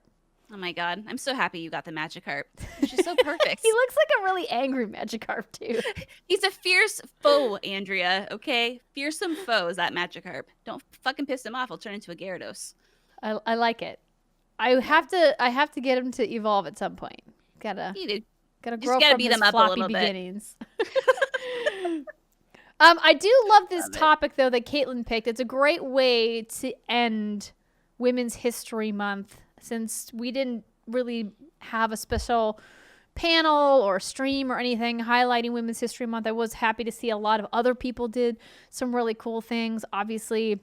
[SPEAKER 2] Oh my god, I'm so happy you got the Magikarp. It's just so perfect.
[SPEAKER 1] He looks like a really angry Magikarp, too.
[SPEAKER 2] He's a fierce foe, Andrea, okay? Fearsome foe is that Magikarp. Don't fucking piss him off. I'll turn into a Gyarados.
[SPEAKER 1] I like it. I have to get him to evolve at some point. Gotta
[SPEAKER 2] You
[SPEAKER 1] grow
[SPEAKER 2] just gotta
[SPEAKER 1] from
[SPEAKER 2] beat
[SPEAKER 1] his
[SPEAKER 2] him up a
[SPEAKER 1] floppy
[SPEAKER 2] little bit.
[SPEAKER 1] beginnings. I do love this topic though that Caitlin picked. It's a great way to end Women's History Month since we didn't really have a special panel or stream or anything highlighting Women's History Month. I was happy to see a lot of other people did some really cool things. Obviously,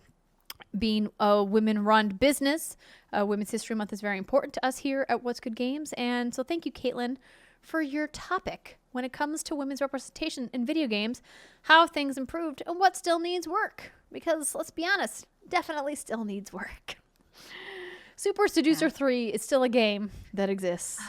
[SPEAKER 1] being a women-run business, Women's History Month is very important to us here at What's Good Games. And so thank you, Caitlin, for your topic when it comes to women's representation in video games, how things improved and what still needs work. Because let's be honest, definitely still needs work. Super Seducer 3 is still a game that exists.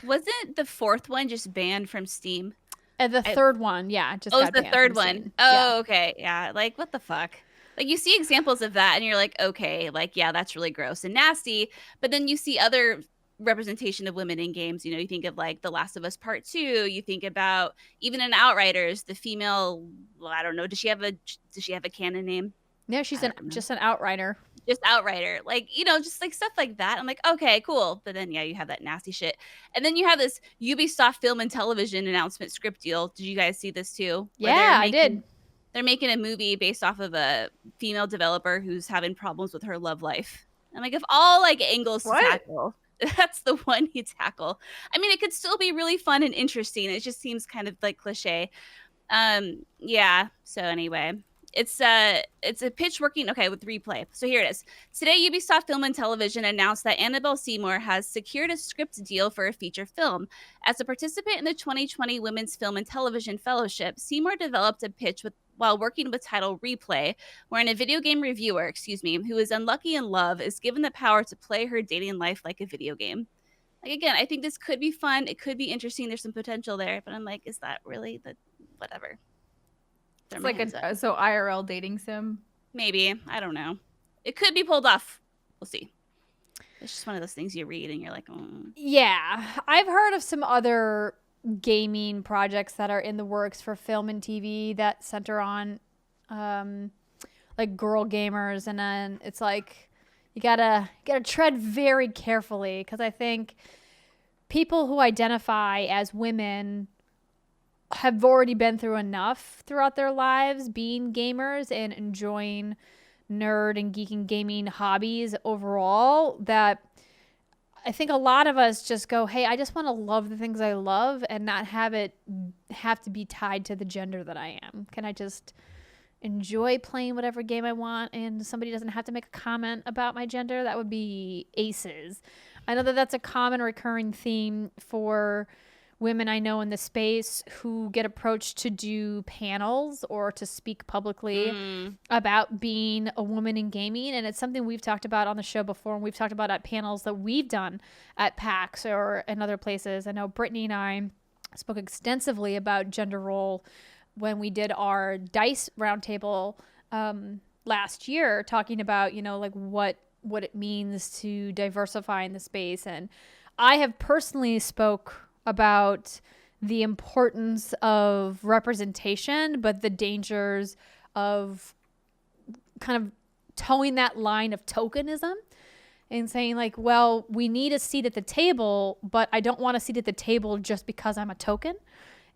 [SPEAKER 2] Wasn't the 4th one just banned from Steam?
[SPEAKER 1] And the third one, yeah, just
[SPEAKER 2] Oh,
[SPEAKER 1] got
[SPEAKER 2] it's the
[SPEAKER 1] banned
[SPEAKER 2] 3rd
[SPEAKER 1] from
[SPEAKER 2] one.
[SPEAKER 1] Steam.
[SPEAKER 2] Oh,
[SPEAKER 1] Yeah.
[SPEAKER 2] okay. Yeah, like, what the fuck? Like, you see examples of that, and you're like, okay, like, yeah, that's really gross and nasty. But then you see other representation of women in games. You know, you think of, like, The Last of Us Part 2. You think about, even in Outriders, the female, well, I don't know, does she have a canon name?
[SPEAKER 1] No, she's
[SPEAKER 2] I don't know.
[SPEAKER 1] just an outrider.
[SPEAKER 2] just Outrider, like, just like stuff like that. I'm like, okay, cool. But then, yeah, you have that nasty shit. And then you have this Ubisoft film and television announcement script deal. Did you guys see this too? Where
[SPEAKER 1] I did.
[SPEAKER 2] They're making a movie based off of a female developer who's having problems with her love life. I'm like, if all like angles to tackle, that's the one you tackle. I mean, it could still be really fun and interesting. It just seems kind of like cliche. Yeah. So anyway, it's a pitch working with replay. So here it is. Today, Ubisoft Film and Television announced that Annabelle Seymour has secured a script deal for a feature film. As a participant in the 2020 Women's Film and Television Fellowship, Seymour developed a pitch while working with title Replay, wherein a video game reviewer, who is unlucky in love, is given the power to play her dating life like a video game. Like, again, I think this could be fun. It could be interesting. There's some potential there, but I'm like, is that really the whatever?
[SPEAKER 3] It's like so IRL dating sim.
[SPEAKER 2] Maybe. I don't know. It could be pulled off. We'll see. It's just one of those things you read and you're like,
[SPEAKER 1] Yeah. I've heard of some other gaming projects that are in the works for film and TV that center on like girl gamers, and then it's like you gotta tread very carefully, because I think people who identify as women have already been through enough throughout their lives being gamers and enjoying nerd and geek and gaming hobbies overall, that I think a lot of us just go, hey, I just want to love the things I love and not have it have to be tied to the gender that I am. Can I just enjoy playing whatever game I want and somebody doesn't have to make a comment about my gender? That would be aces. I know that that's a common recurring theme for women I know in the space who get approached to do panels or to speak publicly about being a woman in gaming. And it's something we've talked about on the show before, and we've talked about at panels that we've done at PAX or in other places. I know Brittany and I spoke extensively about gender role when we did our DICE roundtable last year, talking about, like what it means to diversify in the space. And I have personally spoke about the importance of representation, but the dangers of kind of towing that line of tokenism and saying like, well, we need a seat at the table, but I don't want a seat at the table just because I'm a token.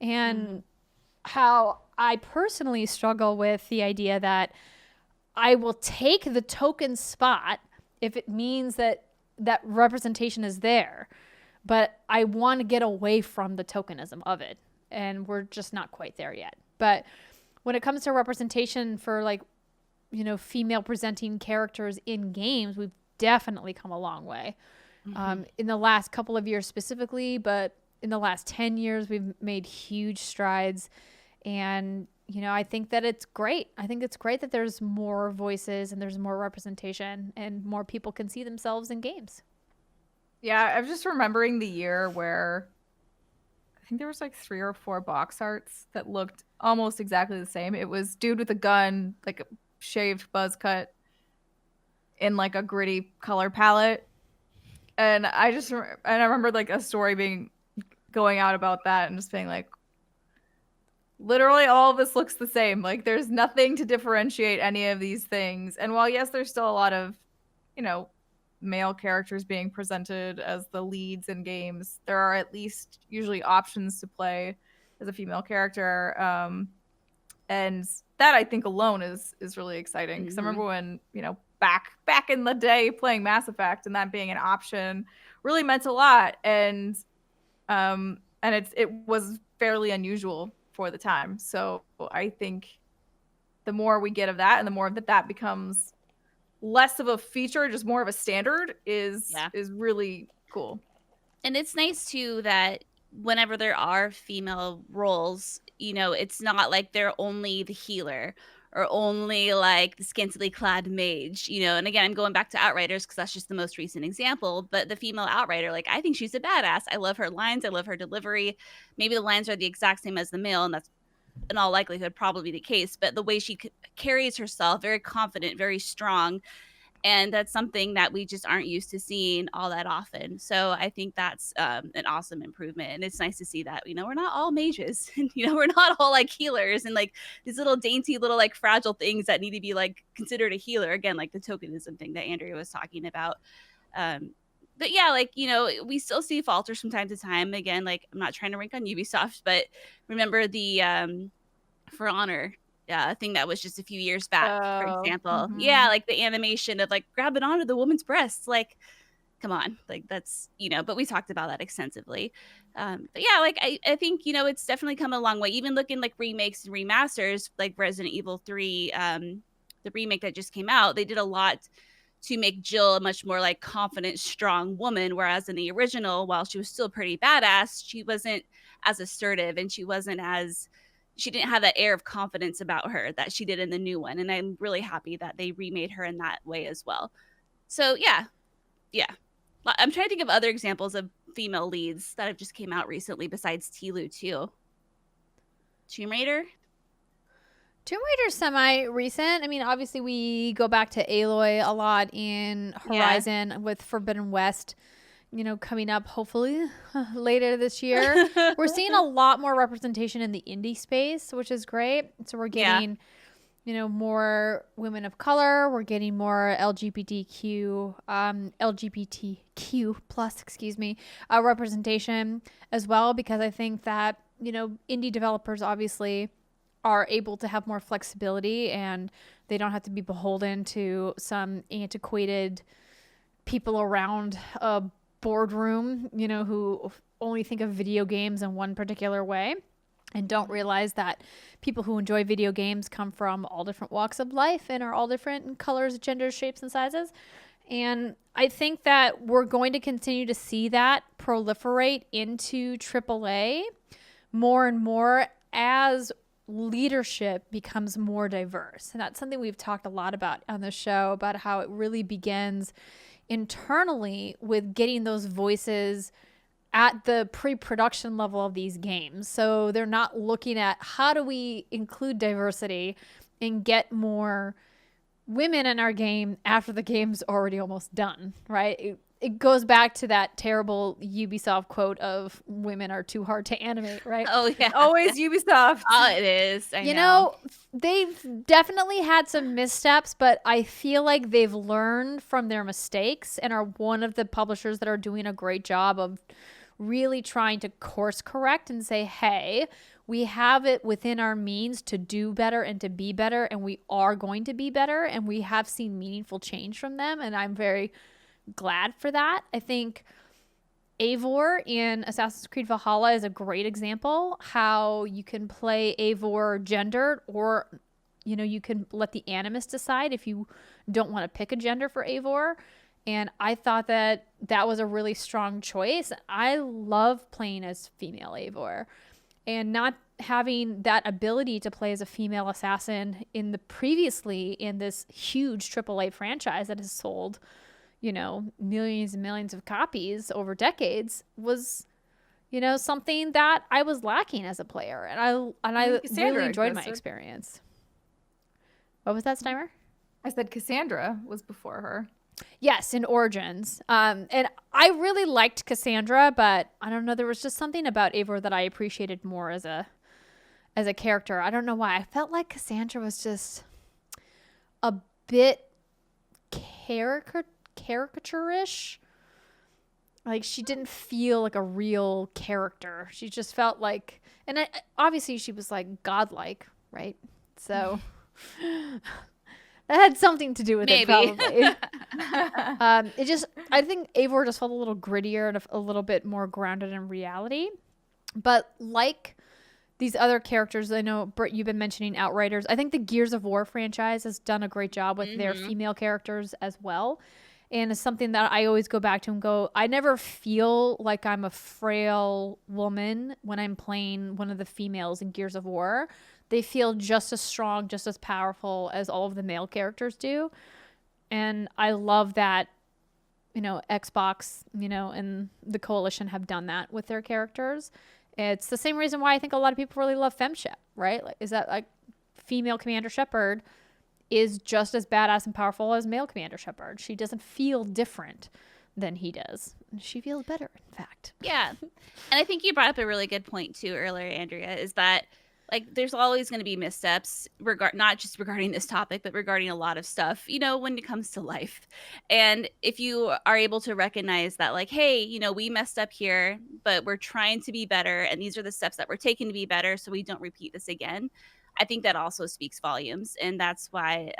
[SPEAKER 1] And how I personally struggle with the idea that I will take the token spot if it means that representation is there. But I want to get away from the tokenism of it. And we're just not quite there yet. But when it comes to representation for female presenting characters in games, we've definitely come a long way. In the last couple of years specifically, but in the last 10 years, we've made huge strides. And, I think that it's great. I think it's great that there's more voices and there's more representation and more people can see themselves in games.
[SPEAKER 3] Yeah, I'm just remembering the year where I think there was like 3 or 4 box arts that looked almost exactly the same. It was dude with a gun, like a shaved buzz cut in like a gritty color palette. And I remember like a story going out about that and just being like, literally all of this looks the same. Like there's nothing to differentiate any of these things. And while yes, there's still a lot of, male characters being presented as the leads in games, there are at least usually options to play as a female character, and that I think alone is really exciting, because I remember when back in the day playing Mass Effect and that being an option really meant a lot, and it was fairly unusual for the time. So I think the more we get of that and the more that becomes less of a feature, just more of a standard, is really cool.
[SPEAKER 2] And it's nice too that whenever there are female roles, it's not like they're only the healer or only like the scantily clad mage, and again, I'm going back to Outriders because that's just the most recent example, but the female Outrider, like, I think she's a badass. I love her lines. I love her delivery. Maybe the lines are the exact same as the male, and that's in all likelihood probably the case, but the way she carries herself, very confident, very strong. And that's something that we just aren't used to seeing all that often. So I think that's an awesome improvement. And it's nice to see that, we're not all mages and, we're not all like healers and like these little dainty little like fragile things that need to be like considered a healer. Again, like the tokenism thing that Andrea was talking about. But yeah, like, we still see falters from time to time. Again, like I'm not trying to rank on Ubisoft, but remember the For Honor thing that was just a few years back, for example. Yeah, like the animation of like grabbing onto the woman's breasts. Like, come on, like that's, but we talked about that extensively. But yeah, like I think, it's definitely come a long way. Even looking like remakes and remasters, like Resident Evil 3, the remake that just came out, they did a lot to make Jill a much more like confident, strong woman. Whereas in the original, while she was still pretty badass, she wasn't as assertive and she didn't have that air of confidence about her that she did in the new one. And I'm really happy that they remade her in that way as well. So yeah. I'm trying to think of other examples of female leads that have just came out recently besides Tilu too. Tomb Raider's
[SPEAKER 1] semi-recent. I mean, obviously we go back to Aloy a lot in Horizon with Forbidden West, coming up hopefully later this year. We're seeing a lot more representation in the indie space, which is great. So we're getting, more women of color. We're getting more LGBTQ plus, representation as well, because I think that, indie developers obviously are able to have more flexibility and they don't have to be beholden to some antiquated people around a boardroom, who only think of video games in one particular way and don't realize that people who enjoy video games come from all different walks of life and are all different in colors, genders, shapes, and sizes. And I think that we're going to continue to see that proliferate into AAA more and more as leadership becomes more diverse. And that's something we've talked a lot about on the show, about how it really begins internally with getting those voices at the pre-production level of these games. So they're not looking at how do we include diversity and get more women in our game after the game's already almost done, right? It goes back to that terrible Ubisoft quote of women are too hard to animate, right?
[SPEAKER 2] Oh, yeah.
[SPEAKER 3] Always Ubisoft.
[SPEAKER 2] Oh, it is. I
[SPEAKER 1] know. They've definitely had some missteps, but I feel like they've learned from their mistakes and are one of the publishers that are doing a great job of really trying to course correct and say, hey, we have it within our means to do better and to be better, and we are going to be better, and we have seen meaningful change from them, and I'm very glad for that. I think Eivor in Assassin's Creed Valhalla is a great example how you can play Eivor gendered, or you can let the animus decide if you don't want to pick a gender for Eivor. And I thought that was a really strong choice. I love playing as female Eivor, and not having that ability to play as a female assassin previously in this huge AAA franchise that has sold millions and millions of copies over decades was, something that I was lacking as a player. And I really enjoyed my experience. What was that, Steimer?
[SPEAKER 3] I said Cassandra was before her.
[SPEAKER 1] Yes, in Origins. And I really liked Cassandra, but I don't know, there was just something about Eivor that I appreciated more as a character. I don't know why. I felt like Cassandra was just a bit caricature-ish. Like, she didn't feel like a real character. She just felt like, and obviously she was like godlike, right? So that had something to do with it, probably. I think Eivor just felt a little grittier and a little bit more grounded in reality. But like these other characters, I know, Britt, you've been mentioning Outriders. I think the Gears of War franchise has done a great job with their female characters as well. And it's something that I always go back to and go, I never feel like I'm a frail woman when I'm playing one of the females in Gears of War. They feel just as strong, just as powerful as all of the male characters do. And I love that, Xbox, and the Coalition have done that with their characters. It's the same reason why I think a lot of people really love FemShep, right? Like, is that like female Commander Shepard is just as badass and powerful as male Commander Shepard. She doesn't feel different than he does. She feels better, in fact.
[SPEAKER 2] Yeah. And I think you brought up a really good point too earlier, Andrea, is that like there's always going to be missteps not just regarding this topic, but regarding a lot of stuff, you know, when it comes to life. And if you are able to recognize that, like, hey, you know, we messed up here, but we're trying to be better, and these are the steps that we're taking to be better so we don't repeat this again, I think that also speaks volumes. And that's why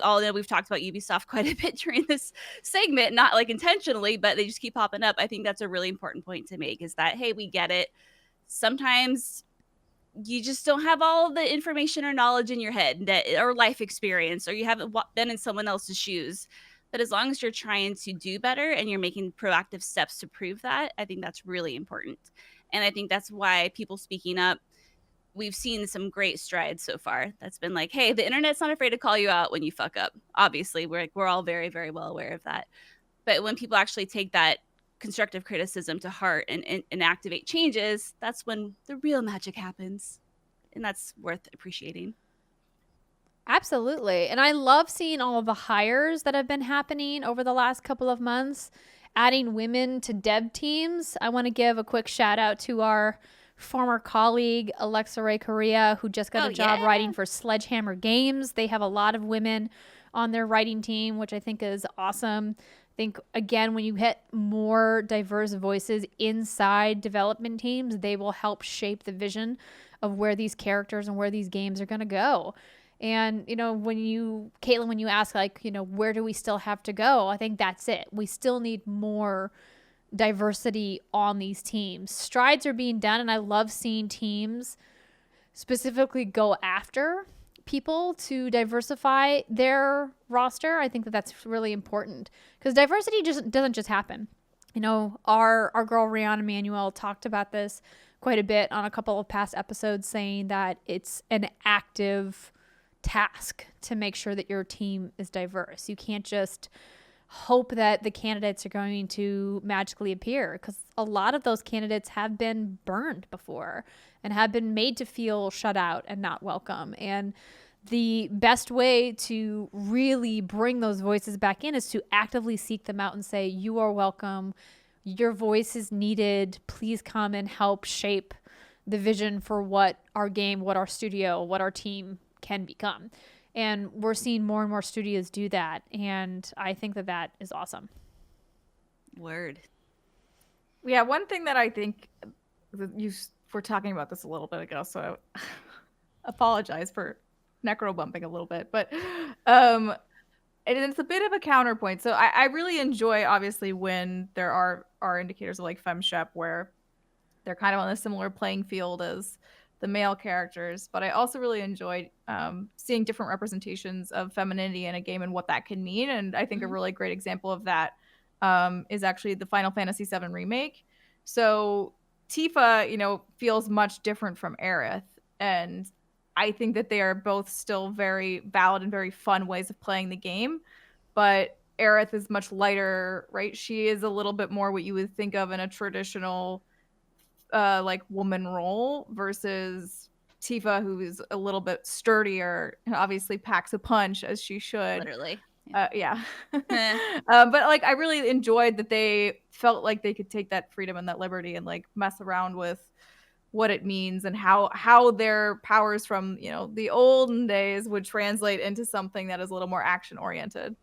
[SPEAKER 2] although we've talked about Ubisoft quite a bit during this segment, not like intentionally, but they just keep popping up. I think that's a really important point to make, is that, hey, we get it. Sometimes you just don't have all the information or knowledge in your head or life experience, or you haven't been in someone else's shoes. But as long as you're trying to do better and you're making proactive steps to prove that, I think that's really important. And I think that's why people speaking up, we've seen some great strides so far. That's been like, hey, the internet's not afraid to call you out when you fuck up. Obviously, we're all very, very well aware of that. But when people actually take that constructive criticism to heart and activate changes, that's when the real magic happens. And that's worth appreciating.
[SPEAKER 1] Absolutely. And I love seeing all of the hires that have been happening over the last couple of months, adding women to dev teams. I want to give a quick shout out to our former colleague, Alexa Ray Correa, who just got a job writing for Sledgehammer Games. They have a lot of women on their writing team, which I think is awesome. I think, again, when you hit more diverse voices inside development teams, they will help shape the vision of where these characters and where these games are going to go. And, you know, Caitlin, when you ask, like, you know, where do we still have to go? I think that's it. We still need more diversity on these teams. Strides are being done, and I love seeing teams specifically go after people to diversify their roster. I think that that's really important, because diversity just doesn't just happen. You know, our girl Rihanna Manuel talked about this quite a bit on a couple of past episodes, saying that it's an active task to make sure that your team is diverse. You can't just hope that the candidates are going to magically appear, because a lot of those candidates have been burned before and have been made to feel shut out and not welcome. And the best way to really bring those voices back in is to actively seek them out and say, you are welcome. Your voice is needed. Please come and help shape the vision for what our game, what our studio, what our team can become. And we're seeing more and more studios do that. And I think that that is awesome.
[SPEAKER 2] Word.
[SPEAKER 3] Yeah, one thing that I think you were talking about this a little bit ago, so I apologize for necro bumping a little bit, but it's a bit of a counterpoint. So I really enjoy, obviously, when there are indicators of like FemShep where they're kind of on a similar playing field as the male characters, but I also really enjoyed seeing different representations of femininity in a game and what that can mean. And I think a really great example of that is actually the Final Fantasy VII Remake. So Tifa, you know, feels much different from Aerith, and I think that they are both still very valid and very fun ways of playing the game. But Aerith is much lighter, right? She is a little bit more what you would think of in a traditional like woman role, versus Tifa, who is a little bit sturdier and obviously packs a punch, as she should.
[SPEAKER 2] Literally.
[SPEAKER 3] Yeah. But like, I really enjoyed that they felt like they could take that freedom and that liberty and like mess around with what it means and how their powers from, you know, the olden days would translate into something that is a little more action oriented.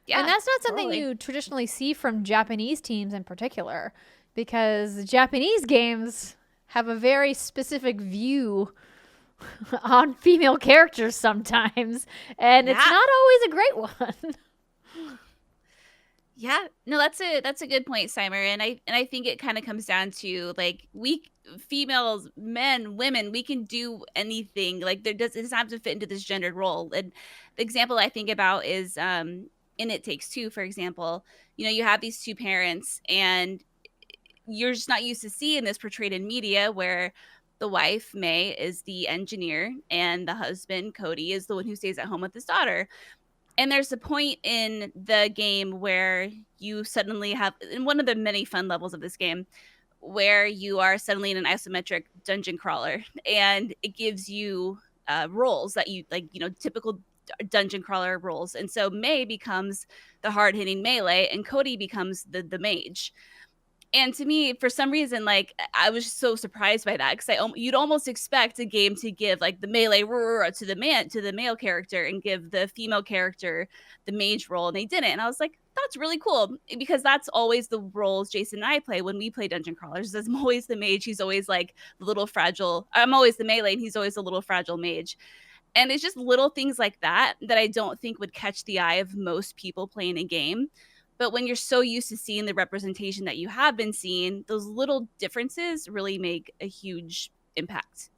[SPEAKER 1] Yeah, and that's not something you traditionally see from Japanese teams in particular, because Japanese games have a very specific view on female characters sometimes, and it's not always a great one.
[SPEAKER 2] Yeah, no, that's a good point, Simer, and I think it kind of comes down to like we females, men, women, we can do anything. Like it doesn't have to fit into this gendered role. And the example I think about is in It Takes Two, for example. You know, you have these two parents, and you're just not used to seeing this portrayed in media, where the wife, May, is the engineer, and the husband, Cody, is the one who stays at home with his daughter. And there's a point in the game where you suddenly have, in one of the many fun levels of this game, where you are suddenly in an isometric dungeon crawler, and it gives you roles that you like, you know, typical dungeon crawler roles. And so May becomes the hard-hitting melee and Cody becomes the mage. And to me, for some reason, like, I was just so surprised by that, because you'd almost expect a game to give like the melee to the male character and give the female character the mage role, and they didn't. And I was like, that's really cool, because that's always the roles Jason and I play when we play dungeon crawlers. I'm always the mage, he's always like the little fragile. I'm always the melee, and he's always a little fragile mage. And it's just little things like that that I don't think would catch the eye of most people playing a game. But when you're so used to seeing the representation that you have been seeing, those little differences really make a huge impact.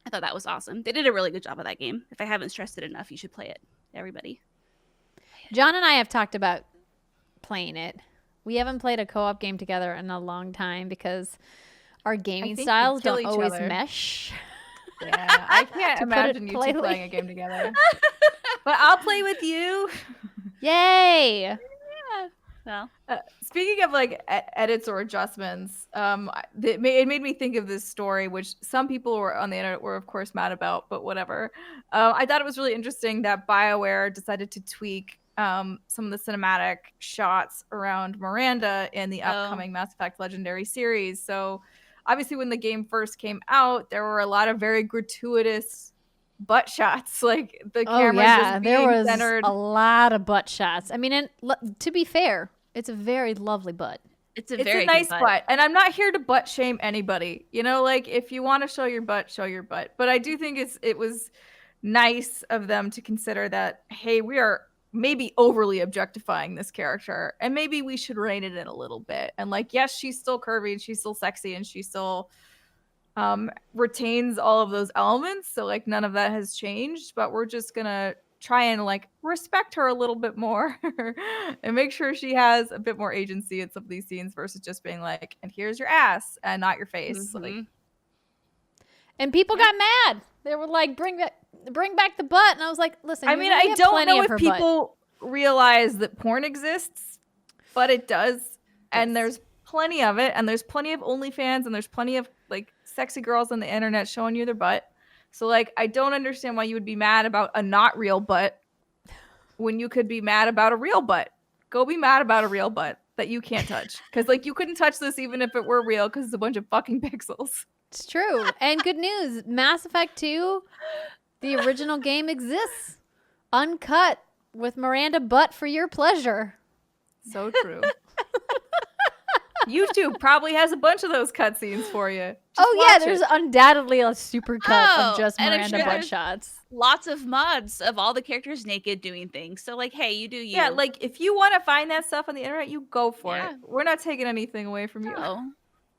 [SPEAKER 2] I thought that was awesome. They did a really good job of that game. If I haven't stressed it enough, you should play it, everybody.
[SPEAKER 1] John and I have talked about playing it. We haven't played a co-op game together in a long time because our gaming styles don't always mesh.
[SPEAKER 3] Yeah, I can't imagine you two playing a game together. But I'll play with you.
[SPEAKER 1] Yay!
[SPEAKER 2] Well,
[SPEAKER 3] speaking of like edits or adjustments, it made me think of this story, which some people were on the internet were of course mad about, but whatever. I thought it was really interesting that BioWare decided to tweak some of the cinematic shots around Miranda in the upcoming Mass Effect Legendary series. So obviously when the game first came out, there were a lot of very gratuitous butt shots, like the camera just being
[SPEAKER 1] there was
[SPEAKER 3] centered.
[SPEAKER 1] A lot of butt shots. I mean, and to be fair, it's a very lovely butt.
[SPEAKER 2] It's a very
[SPEAKER 3] nice butt. And I'm not here to butt shame anybody. You know, like if you want to show your butt, show your butt. But I do think it was nice of them to consider that, hey, we are maybe overly objectifying this character, and maybe we should rein it in a little bit. And like, yes, she's still curvy and she's still sexy and she still retains all of those elements. So like none of that has changed, but we're just gonna try and like respect her a little bit more and make sure she has a bit more agency in some of these scenes versus just being like, and here's your ass and not your face.
[SPEAKER 2] Mm-hmm.
[SPEAKER 3] Like,
[SPEAKER 1] and people got mad. They were like, bring back the butt. And I was like, listen,
[SPEAKER 3] I mean, I don't know if people realize that porn exists, but it does. Yes. And there's plenty of it, and there's plenty of OnlyFans, and there's plenty of like sexy girls on the internet showing you their butt. So like, I don't understand why you would be mad about a not real butt when you could be mad about a real butt. Go be mad about a real butt that you can't touch, because like you couldn't touch this even if it were real, because it's a bunch of fucking pixels.
[SPEAKER 1] It's true. And good news, Mass Effect 2, the original game exists uncut with Miranda butt for your pleasure.
[SPEAKER 3] So true. YouTube probably has a bunch of those cutscenes for you.
[SPEAKER 1] There's undoubtedly a super cut of just Miranda butt shots.
[SPEAKER 2] Lots of mods of all the characters naked doing things. So like, hey, you do you.
[SPEAKER 3] Yeah, like if you want to find that stuff on the internet, you go for it. We're not taking anything away from you.
[SPEAKER 2] No.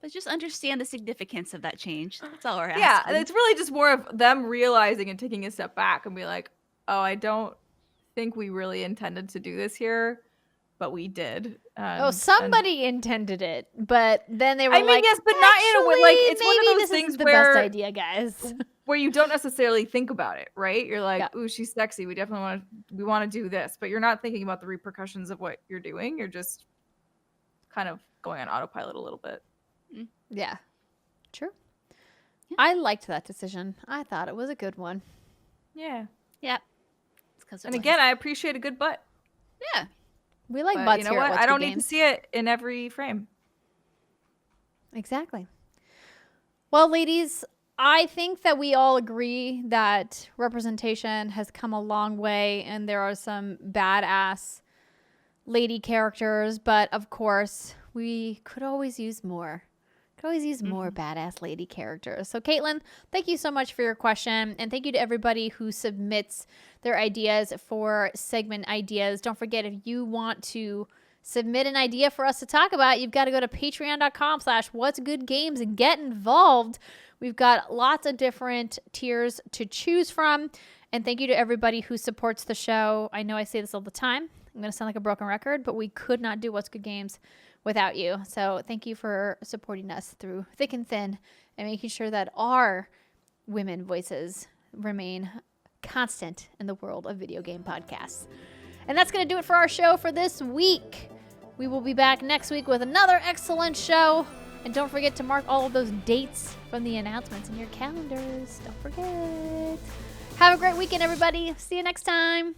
[SPEAKER 2] But just understand the significance of that change. That's all we're asking.
[SPEAKER 3] Yeah, and it's really just more of them realizing and taking a step back and be like, oh, I don't think we really intended to do this here, but we did.
[SPEAKER 1] Somebody intended it, but then they were
[SPEAKER 3] yes, but not in a way. Like, it's one of those things
[SPEAKER 1] the
[SPEAKER 3] where
[SPEAKER 1] best idea, guys.
[SPEAKER 3] where you don't necessarily think about it, right? You're like, ooh, she's sexy. We definitely want to do this, but you're not thinking about the repercussions of what you're doing. You're just kind of going on autopilot a little bit.
[SPEAKER 1] Yeah, true. Yeah. I liked that decision. I thought it was a good one.
[SPEAKER 3] Yeah.
[SPEAKER 2] Yep.
[SPEAKER 3] And again, I appreciate a good butt.
[SPEAKER 2] Yeah.
[SPEAKER 1] We like butts.
[SPEAKER 3] You know what? I don't need to see it in every frame.
[SPEAKER 1] Exactly. Well, ladies, I think that we all agree that representation has come a long way, and there are some badass lady characters, but of course, we could always use more. More badass lady characters. So Caitlin, thank you so much for your question, and thank you to everybody who submits their ideas for segment ideas. Don't forget, if you want to submit an idea for us to talk about, you've got to go to patreon.com/whatsgoodgames and get involved. We've got lots of different tiers to choose from, and thank you to everybody who supports the show. I know I say this all the time. I'm going to sound like a broken record, but we could not do What's Good Games without you. So thank you for supporting us through thick and thin and making sure that our women voices remain constant in the world of video game podcasts. And that's going to do it for our show for this week. We will be back next week with another excellent show. And don't forget to mark all of those dates from the announcements in your calendars. Don't forget. Have a great weekend, everybody. See you next time.